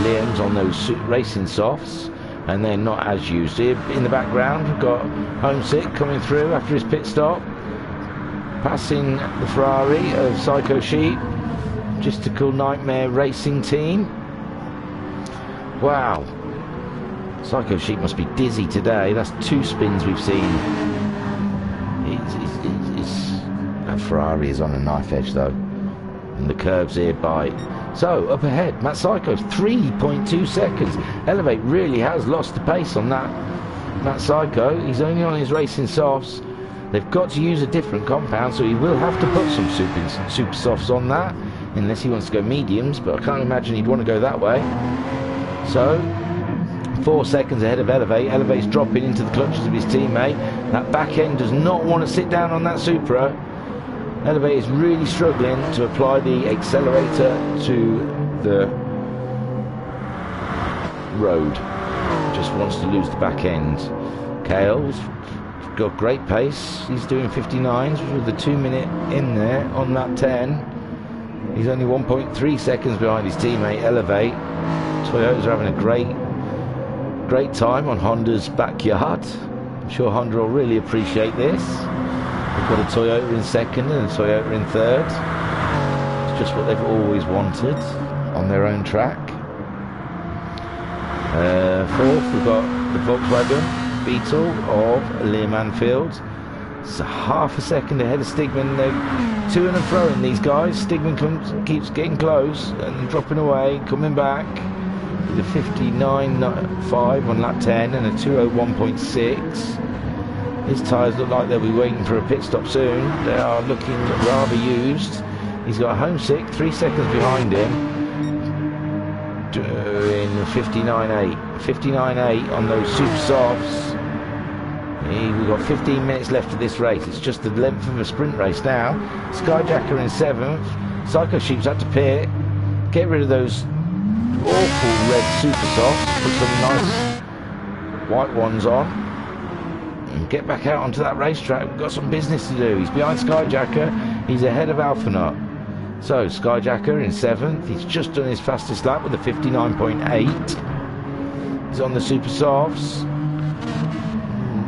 Liam's on those racing softs, and they're not as used. Here in the background, we've got Homesick coming through after his pit stop, passing the Ferrari of Psycho Sheep, Logistical Nightmare Racing Team. Wow. Psycho Sheep must be dizzy today. That's 2 spins we've seen. That Ferrari is on a knife edge though. And the curves here bite. So, up ahead, Matt Psycho, 3.2 seconds. Elevate really has lost the pace on that Matt Psycho. He's only on his racing softs. They've got to use a different compound, so he will have to put some super softs on that, unless he wants to go mediums, but I can't imagine he'd want to go that way. So, 4 seconds ahead of Elevate. Elevate's dropping into the clutches of his teammate. That back end does not want to sit down on that Supra. Elevate is really struggling to apply the accelerator to the road. Just wants to lose the back end. Kale's got great pace. He's doing 59s with the 2 minute in there on that 10. He's only 1.3 seconds behind his teammate Elevate. Toyotas are having a great time on Honda's backyard. I'm sure Honda will really appreciate this. They've got a Toyota in second and a Toyota in third. It's just what they've always wanted on their own track. Fourth, we've got the Volkswagen Beetle of Liam Anfield. It's half a second ahead of Stigman. They're to and fro in these guys. Stigman keeps getting close and dropping away, coming back. With a 59.5 on lap 10 and a 201.6. His tyres look like they'll be waiting for a pit stop soon. They are looking rather used. He's got Homesick 3 seconds behind him, doing 59.8. 59.8 on those super softs. We've got 15 minutes left of this race. It's just the length of a sprint race now. Skyjacker in 7th. Psycho Sheep's had to pit. Get rid of those awful red super softs. Put some nice white ones on. And get back out onto that racetrack. We've got some business to do. He's behind Skyjacker. He's ahead of Alphanut. So Skyjacker in 7th. He's just done his fastest lap with a 59.8. He's on the super softs.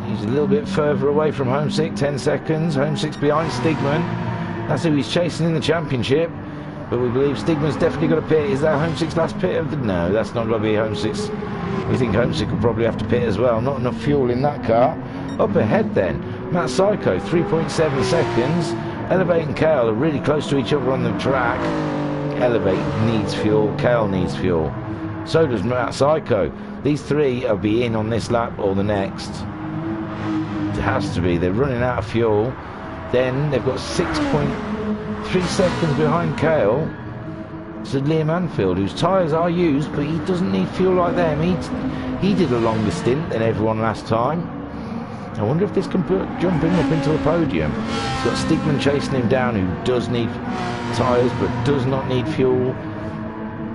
He's a little bit further away from Homesick, 10 seconds. Homesick's behind Stigman. That's who he's chasing in the championship. But we believe Stigman's definitely got a pit. Is that Homesick's last pit of the... No, that's not going to be Homesick's. We think Homesick will probably have to pit as well. Not enough fuel in that car. Up ahead then, Matt Psycho, 3.7 seconds. Elevate and Kale are really close to each other on the track. Elevate needs fuel, Kale needs fuel. So does Matt Psycho. These three will be in on this lap or the next. It has to be. They're running out of fuel. Then they've got 6.3 seconds behind Kale. So Liam Anfield, whose tyres are used, but he doesn't need fuel like them. He did a longer stint than everyone last time. I wonder if this can jump him up into the podium. He's got Stigman chasing him down, who does need tyres but does not need fuel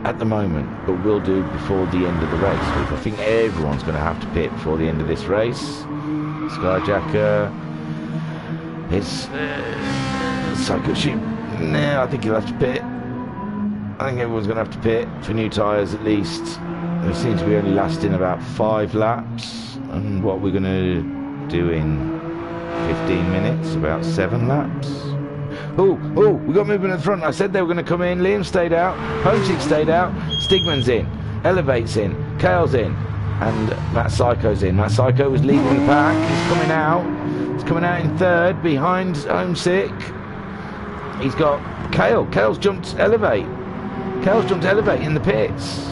at the moment, but will do before the end of the race. I think everyone's going to have to pit before the end of this race. Skyjacker, his Psycho Sheep. No, I think he'll have to pit. I think everyone's going to have to pit for new tyres at least. They seem to be only lasting about 5 laps, and what we're going to do in 15 minutes, about 7 laps. Oh, we got movement at the front. I said they were going to come in. Liam stayed out, Homesick stayed out, Stigman's in, Elevate's in, Kale's in, and Matt Psycho's in. Matt Psycho was leading the pack. He's coming out in 3rd behind Homesick. He's got Kale. Kale's jumped Elevate in the pits.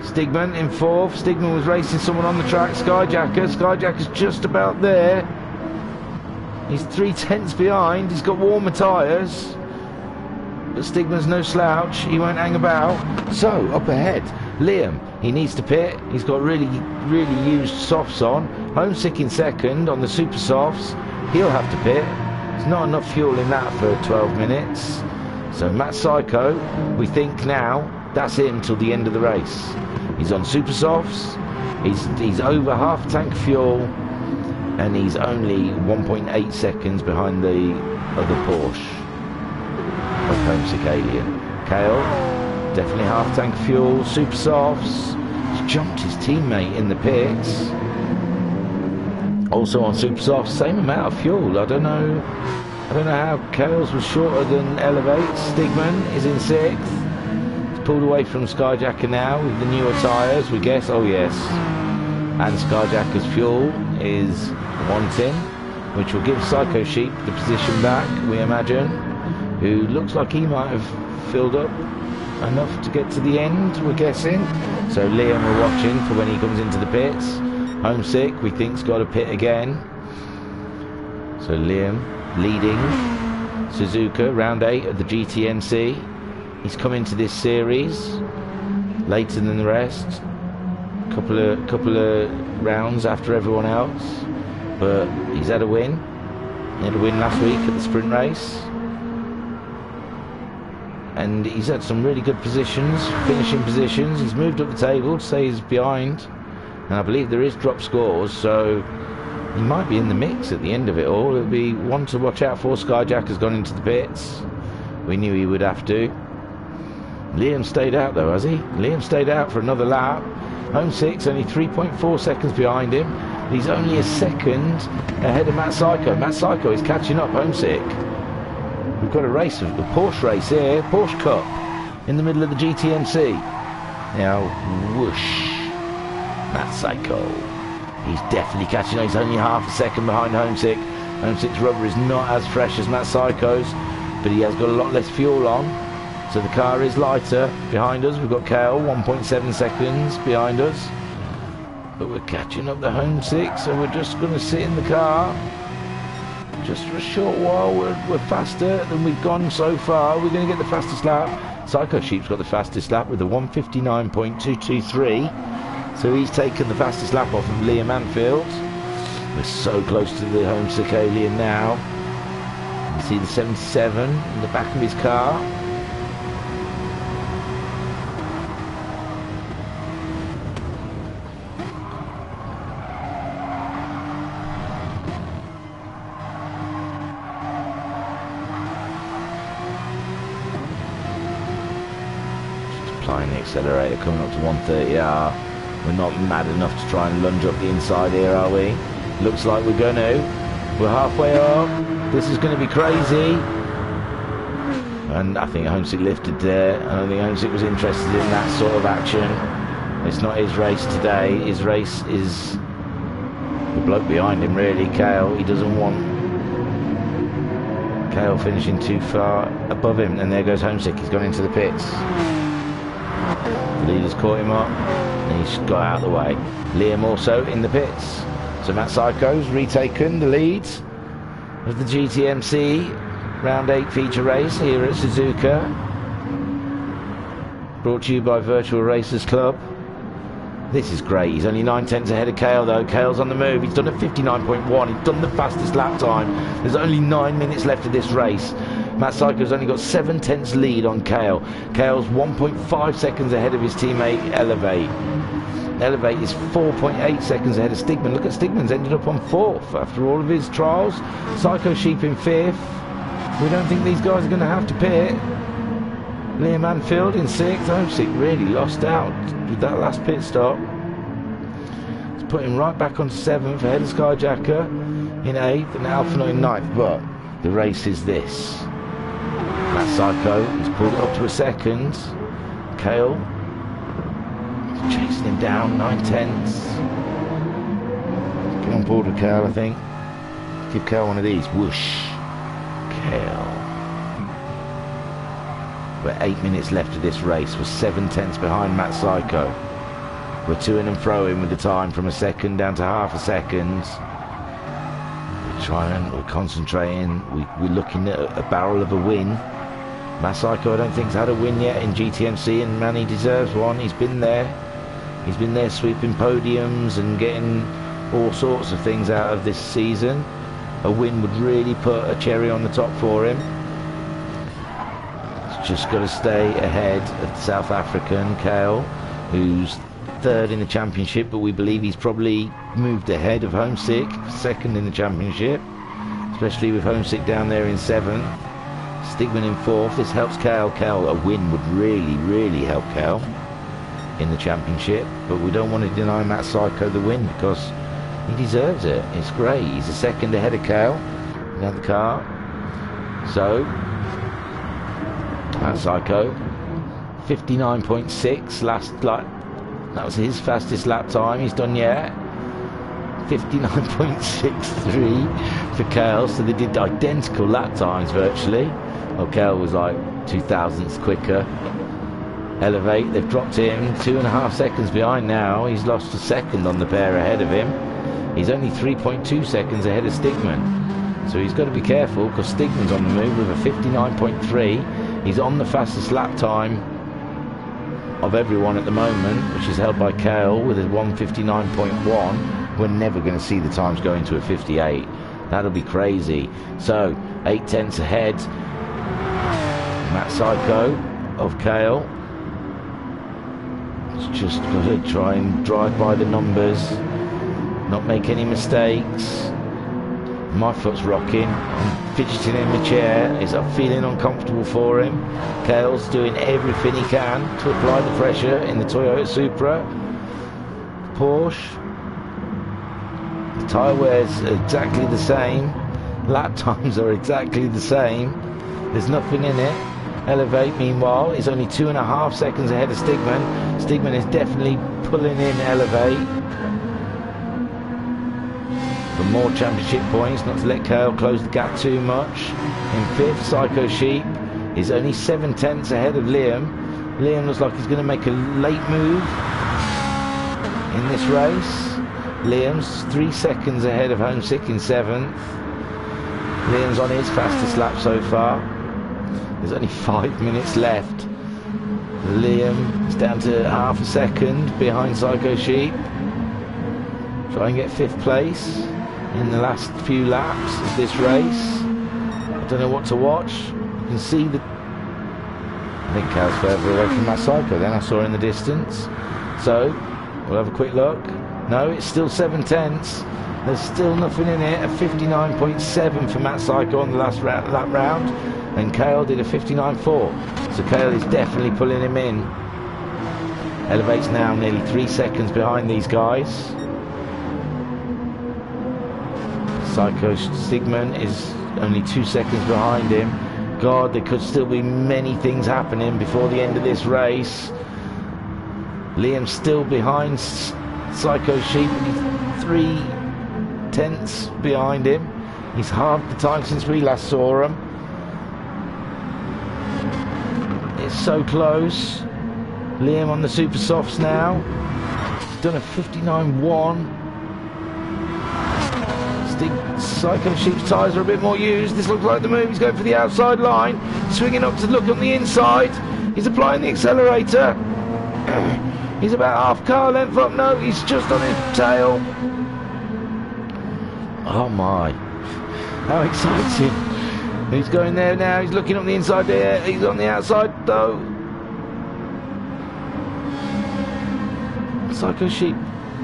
Stigman in fourth. Stigman was racing someone on the track. Skyjacker's just about there. He's 3/10 behind. He's got warmer tyres. But Stigman's no slouch. He won't hang about. So, up ahead, Liam. He needs to pit. He's got really used softs on. Homesick in second on the super softs. He'll have to pit. There's not enough fuel in that for 12 minutes. So Matt Psycho, we think now, that's it until the end of the race. He's on super softs. He's over half tank fuel. And he's only 1.8 seconds behind the other Porsche of Homesick Alien. Kale, definitely half tank fuel, super softs. He's jumped his teammate in the pits. Also on super softs, same amount of fuel. I don't know how Kale's was shorter than Elevate. Stigman is in sixth. He's pulled away from Skyjacker now with the newer tyres, we guess. Oh yes. And Skyjacker's fuel is wanting, which will give Psycho Sheep the position back, we imagine, who looks like he might have filled up enough to get to the end, we're guessing. So Liam we're watching for when he comes into the pits. Homesick, we think's got to pit again. So Liam leading Suzuka, round 8 of the GTMC. He's come into this series later than the rest. Couple of rounds after everyone else, but he's had a win. He had a win last week at the sprint race, and he's had some really good positions, finishing positions. He's moved up the table to say he's behind, and I believe there is drop scores, so he might be in the mix at the end of it all. It'll be one to watch out for. Skyjack has gone into the pits. We knew he would have to. Liam stayed out though, has he? Liam stayed out for another lap. Homesick's only 3.4 seconds behind him. He's only a second ahead of Matt Psycho. Matt Psycho is catching up Homesick. We've got a Porsche race here, Porsche Cup, in the middle of the GTMC. Now, whoosh, Matt Psycho. He's definitely catching up. He's only half a second behind Homesick. Homesick's rubber is not as fresh as Matt Psycho's, but he has got a lot less fuel on. So the car is lighter behind us. We've got Kale 1.7 seconds behind us. But we're catching up the Homesick, so we're just going to sit in the car. Just for a short while, we're faster than we've gone so far. We're going to get the fastest lap. Psycho Sheep's got the fastest lap with a 1:59.223. So he's taken the fastest lap off of Liam Anfield. We're so close to the Homesick Alien now. You see the 77 in the back of his car. Applying the accelerator, coming up to 130R. We're not mad enough to try and lunge up the inside here, are we? Looks like we're going to. We're halfway up. This is going to be crazy. And I think Homesick lifted there. I don't think Homesick was interested in that sort of action. It's not his race today. His race is the bloke behind him, really, Kale. He doesn't want Kale finishing too far above him. And there goes Homesick. He's gone into the pits. The leader's caught him up and he's got out of the way. Liam also in the pits. So Matt Psycho's retaken the lead of the GTMC round 8 feature race here at Suzuka. Brought to you by Virtual Racers Club. This is great. He's only 9/10 ahead of Kale though. Kale's on the move. He's done a 59.1. He's done the fastest lap time. There's only 9 minutes left of this race. Matt Psycho's only got 7/10 lead on Kale. Kale's 1.5 seconds ahead of his teammate Elevate. Elevate is 4.8 seconds ahead of Stigman. Look at Stigman's ended up on 4th after all of his trials. Psycho Sheep in 5th. We don't think these guys are going to have to pit. Liam Anfield in 6th. Homesick really lost out with that last pit stop. It's put him right back on 7th ahead of Skyjacker in 8th and Alpha in 9th. But the race is this. Matt Psycho, he's pulled it up to a second. Kale chasing him down, 9/10. Get on board with Kale, I think. Give Kale one of these. Whoosh. Kale. We're 8 minutes left of this race. We're 7/10 behind Matt Psycho. We're to-ing and fro-ing with the time from a second down to half a second. We're concentrating. We're looking at a barrel of a win. Masako, I don't think, has had a win yet in GTMC, and man, he deserves one. He's been there. He's been there sweeping podiums and getting all sorts of things out of this season. A win would really put a cherry on the top for him. He's just got to stay ahead of the South African, Kale, who's third in the championship, but we believe he's probably moved ahead of Homesick, second in the championship, especially with Homesick down there in seventh. Stigman in fourth. This helps Kale. A win would really help Kale in the championship, but we don't want to deny Matt Psycho the win because he deserves it. It's great. He's a second ahead of Kale in the other car. So Matt Psycho 59.6 last lap. That was his fastest lap time he's done yet. 59.63 for Kale, so they did identical lap times virtually. Well, Kale was like 2,000ths quicker. Elevate, they've dropped him 2.5 seconds behind now. He's lost a second on the pair ahead of him. He's only 3.2 seconds ahead of Stigman. So he's got to be careful because Stigman's on the move with a 59.3. He's on the fastest lap time of everyone at the moment, which is held by Kale with a 1:59.1. We're never going to see the times go into a 58. That'll be crazy. So 0.8 ahead. Matt Psycho of Kale. It's just got to try and drive by the numbers, not make any mistakes. My foot's rocking. I'm fidgeting in the chair. It's feeling uncomfortable for him. Kale's doing everything he can to apply the pressure in the Toyota Supra. Porsche. The tyre wears are exactly the same. Lap times are exactly the same. There's nothing in it. Elevate, meanwhile, is only 2.5 seconds ahead of Stigman. Stigman is definitely pulling in Elevate for more championship points, not to let Kale close the gap too much. In fifth, Psycho Sheep is only 0.7 ahead of Liam. Liam looks like he's going to make a late move in this race. Liam's 3 seconds ahead of Homesick in seventh. Liam's on his fastest lap so far. There's only 5 minutes left. Liam is down to half a second behind Psycho Sheep. Try and get 5th place in the last few laps of this race. I don't know what to watch. You can see the... I think Cal's further away from Matt Psycho then, I saw in the distance. So, we'll have a quick look. No, it's still 0.7. There's still nothing in it. A 59.7 for Matt Psycho on the last lap round. And Kale did a 59.4. So Kale is definitely pulling him in. Elevate's now nearly 3 seconds behind these guys. Psycho Stigman is only 2 seconds behind him. God, there could still be many things happening before the end of this race. Liam's still behind Psycho Sheep. He's 0.3 behind him. He's halved the time since we last saw him. It's so close. Liam on the super softs now. He's done a 59.1. Psycho Sheep's tyres are a bit more used. This looks like the move. He's going for the outside line. Swinging up to look on the inside. He's applying the accelerator. He's about half car length up. No, he's just on his tail. Oh my. How exciting. He's going there now. He's looking on the inside there. He's on the outside though. Psycho Sheep.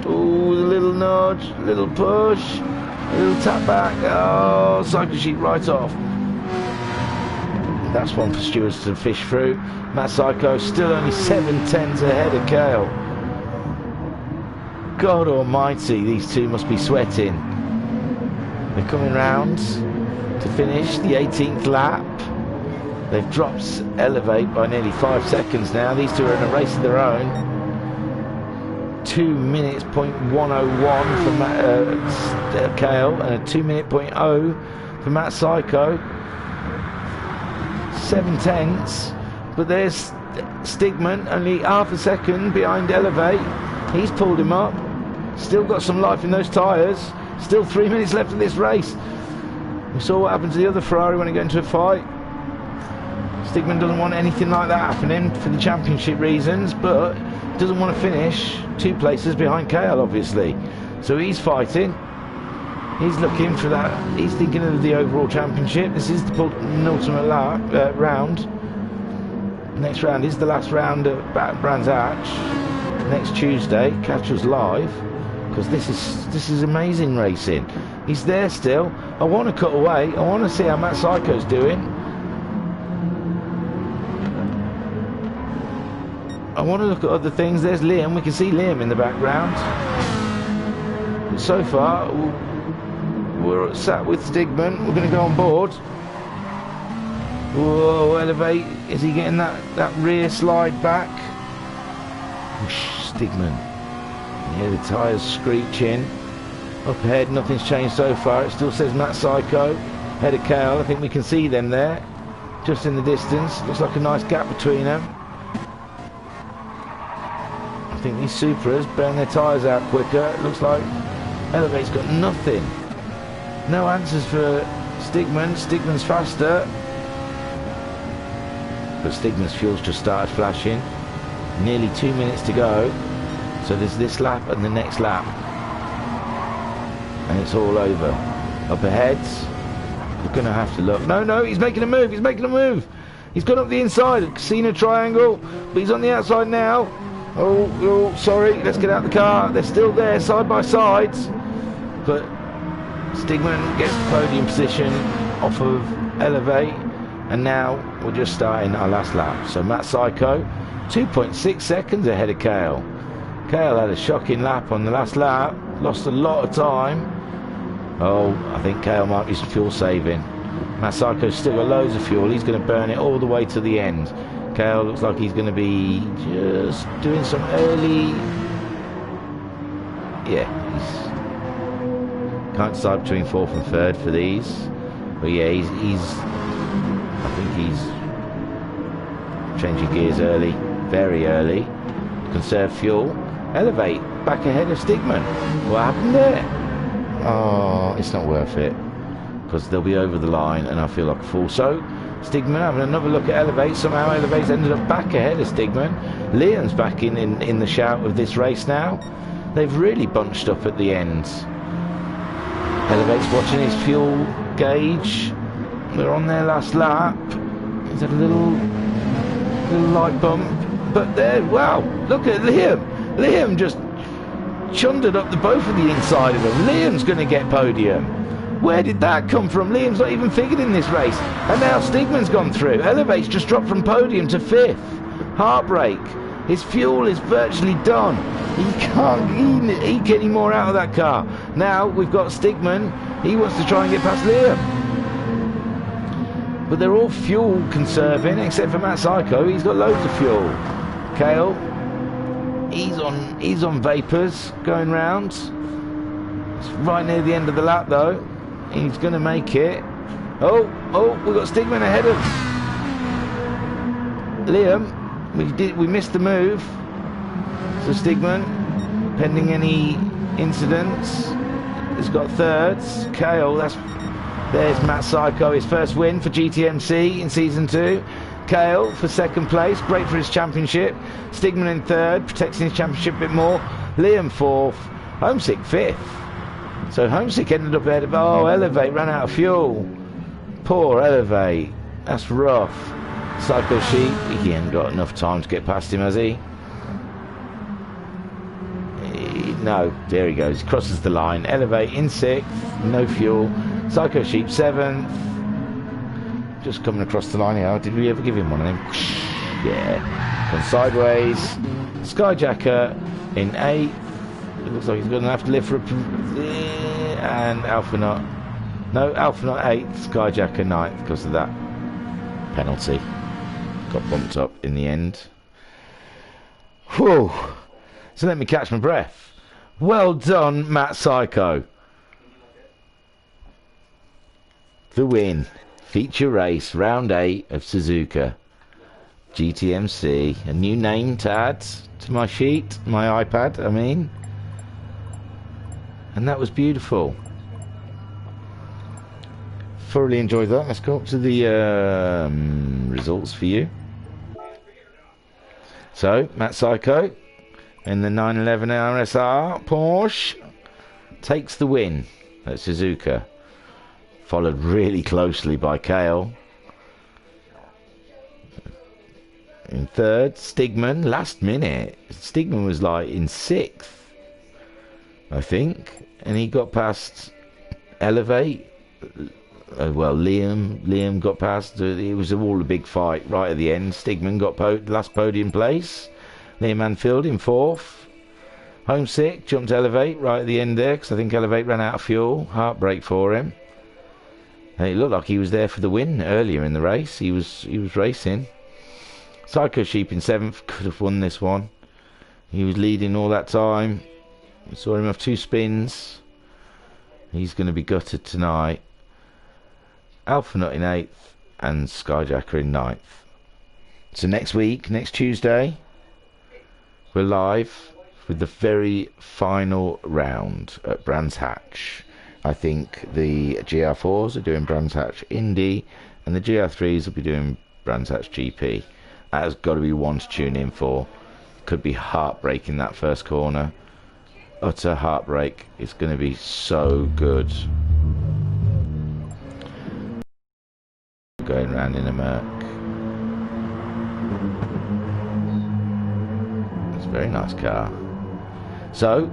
Oh, a little nudge, a little push, a little tap back. Oh, Psycho Sheep right off. That's one for stewards to fish through. Matt Psycho still only 0.7 ahead of Kale. God almighty, these two must be sweating. They're coming round to finish the 18th lap. They've dropped Elevate by nearly 5 seconds now. These two are in a race of their own. 2 minutes .101 for Kale and a 2 minute .0 for Matt Psycho. 0.7, but there's Stigman only half a second behind Elevate. He's pulled him up. Still got some life in those tyres. Still 3 minutes left of this race. We saw what happened to the other Ferrari when it got into a fight. Stigman doesn't want anything like that happening for the championship reasons, but doesn't want to finish 2 places behind Kale, obviously. So he's fighting. He's looking for that. He's thinking of the overall championship. This is the penultimate round. Next round is the last round at Brands Hatch. Next Tuesday, catch us live, because this is amazing racing. He's there still. I want to cut away. I want to see how Matt Psycho's doing. I want to look at other things. There's Liam. We can see Liam in the background. But so far, we're sat with Stigman. We're going to go on board. Whoa, elevate. Is he getting that rear slide back? Whoosh, Stigman. Yeah, the tyres screeching. Up ahead, nothing's changed so far. It still says Matt Psycho. Head of Kale. I think we can see them there. Just in the distance. Looks like a nice gap between them. I think these Supras burn their tyres out quicker. It looks like Elevate's got nothing. No answers for Stigman. Stigman's faster. But Stigman's fuel's just started flashing. Nearly 2 minutes to go. So there's this lap and the next lap. And it's all over. Up ahead. We're going to have to look. No, he's making a move. He's making a move. He's gone up the inside of Casino Triangle. But he's on the outside now. Oh, sorry. Let's get out the car. They're still there, side by side. But Stigman gets the podium position off of Elevate. And now we're just starting our last lap. So Matt Psycho, 2.6 seconds ahead of Kale. Kale had a shocking lap on the last lap. Lost a lot of time. Oh, I think Kale might be some fuel saving. Matt Psycho's still got loads of fuel. He's going to burn it all the way to the end. Kale looks like he's going to be just doing some early... Yeah, he's... Can't decide between 4th and 3rd for these. But yeah, he's I think he's changing gears early. Very early. Conserve fuel. Elevate. Back ahead of Stigman. What happened there? Oh, it's not worth it. Because they'll be over the line and I feel like a fool. So, Stigman having another look at Elevate. Somehow Elevate's ended up back ahead of Stigman. Liam's back in the shout of this race now. They've really bunched up at the end. Elevate's watching his fuel gauge. We're on their last lap. He's had a little light bump. But there, wow, look at Liam. Liam just chundered up the both of the inside of him. Liam's going to get podium. Where did that come from? Liam's not even figured in this race. And now Stigman's gone through. Elevate's just dropped from podium to 5th. Heartbreak. His fuel is virtually done. He can't eke any more out of that car. Now we've got Stigman. He wants to try and get past Liam. But they're all fuel conserving, except for Matt Psycho. He's got loads of fuel. Kale, he's on vapours going round. It's right near the end of the lap though. He's going to make it. Oh, we've got Stigman ahead of Liam. We missed the move. So Stigman, pending any incidents, has got 3rds. Kale, there's Matt Psycho, his first win for GTMC in Season 2. Kale for 2nd place, great for his championship. Stigman in 3rd, protecting his championship a bit more. Liam 4th, Homesick 5th. So Homesick ended up ahead of... Oh, Elevate ran out of fuel. Poor Elevate. That's rough. Psycho Sheep, he ain't got enough time to get past him, has he? No, there he goes. He crosses the line. Elevate in 6th, no fuel. Psycho Sheep 7th. Just coming across the line here. Did we ever give him one of them? Yeah. Gone sideways. Skyjacker in 8th. It looks like he's going to have to live for a... And Alpha Not. No, Alpha Not 8th. Skyjacker 9th because of that penalty. Got bumped up in the end. Whew. So let me catch my breath. Well done, Matt Psycho. The win. Feature race, round 8 of Suzuka. GTMC. A new name to add to my sheet, my iPad, I mean. And that was beautiful. Thoroughly enjoyed that. Let's go up to the results for you. So, Matt Psycho in the 911 RSR Porsche takes the win at Suzuka. Followed really closely by Kale. In third, Stigman, last minute. Stigman was like in sixth, I think. And he got past Elevate. Well, Liam got past. It was all a big fight right at the end. Stigman got last podium place. Liam Anfield in fourth. Homesick jumped Elevate right at the end there because I think Elevate ran out of fuel. Heartbreak for him. And it looked like he was there for the win earlier in the race. He was racing. Psycho Sheep in seventh, could have won this one. He was leading all that time. We saw him have 2 spins. He's going to be gutted tonight. Alpha Nut in 8th and Skyjacker in 9th. So next week, next Tuesday, we're live with the very final round at Brands Hatch. I think the GR4s are doing Brands Hatch Indy and the GR3s will be doing Brands Hatch GP. That has got to be one to tune in for. Could be heartbreaking that first corner. Utter heartbreak. It's going to be so good. Going around in a Merc. It's a very nice car. So,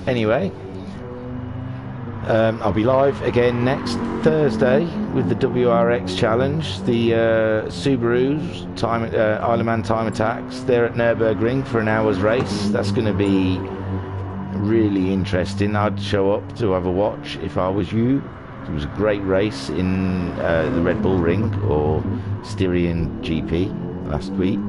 anyway, I'll be live again next Thursday with the WRX Challenge, the Subaru's Isle of Man Time Attacks. They're at Nürburgring for an hour's race. That's going to be really interesting. I'd show up to have a watch if I was you. It was a great race in the Red Bull Ring or Styrian GP last week.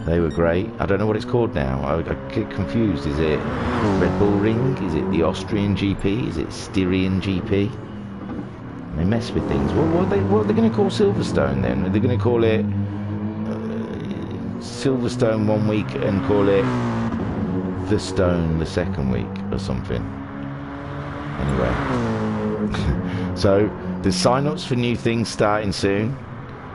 They were great. I don't know what it's called now. I get confused. Is it Red Bull Ring? Is it the Austrian GP? Is it Styrian GP? They mess with things. What are they going to call Silverstone then? Are they going to call it Silverstone one week and call it the Stone the second week or something? Anyway. So the sign-ups for new things starting soon.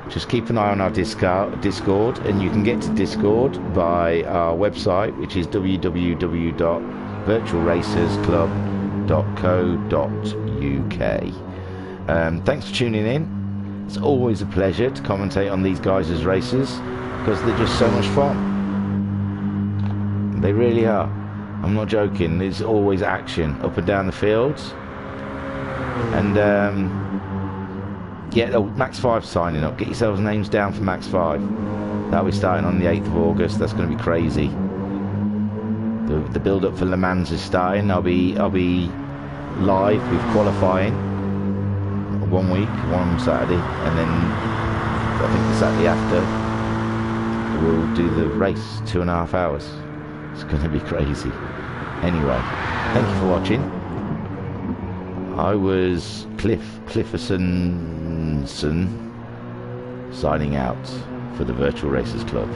Just keep an eye on our Discord, and you can get to Discord by our website, which is www.virtualracers.co.uk. Thanks for tuning in. It's always a pleasure to commentate on these guys' races because they're just so much fun. They really are. I'm not joking. There's always action up and down the fields. And Max 5 signing up. Get yourselves names down for Max 5. That'll be starting on the 8th of August. That's going to be crazy. The build-up for Le Mans is starting. I'll be live with qualifying 1 week, one Saturday, and then I think the Saturday after we'll do the race 2.5 hours. It's going to be crazy. Anyway, thank you for watching. I was Clifferson signing out for the Virtual Racers Club.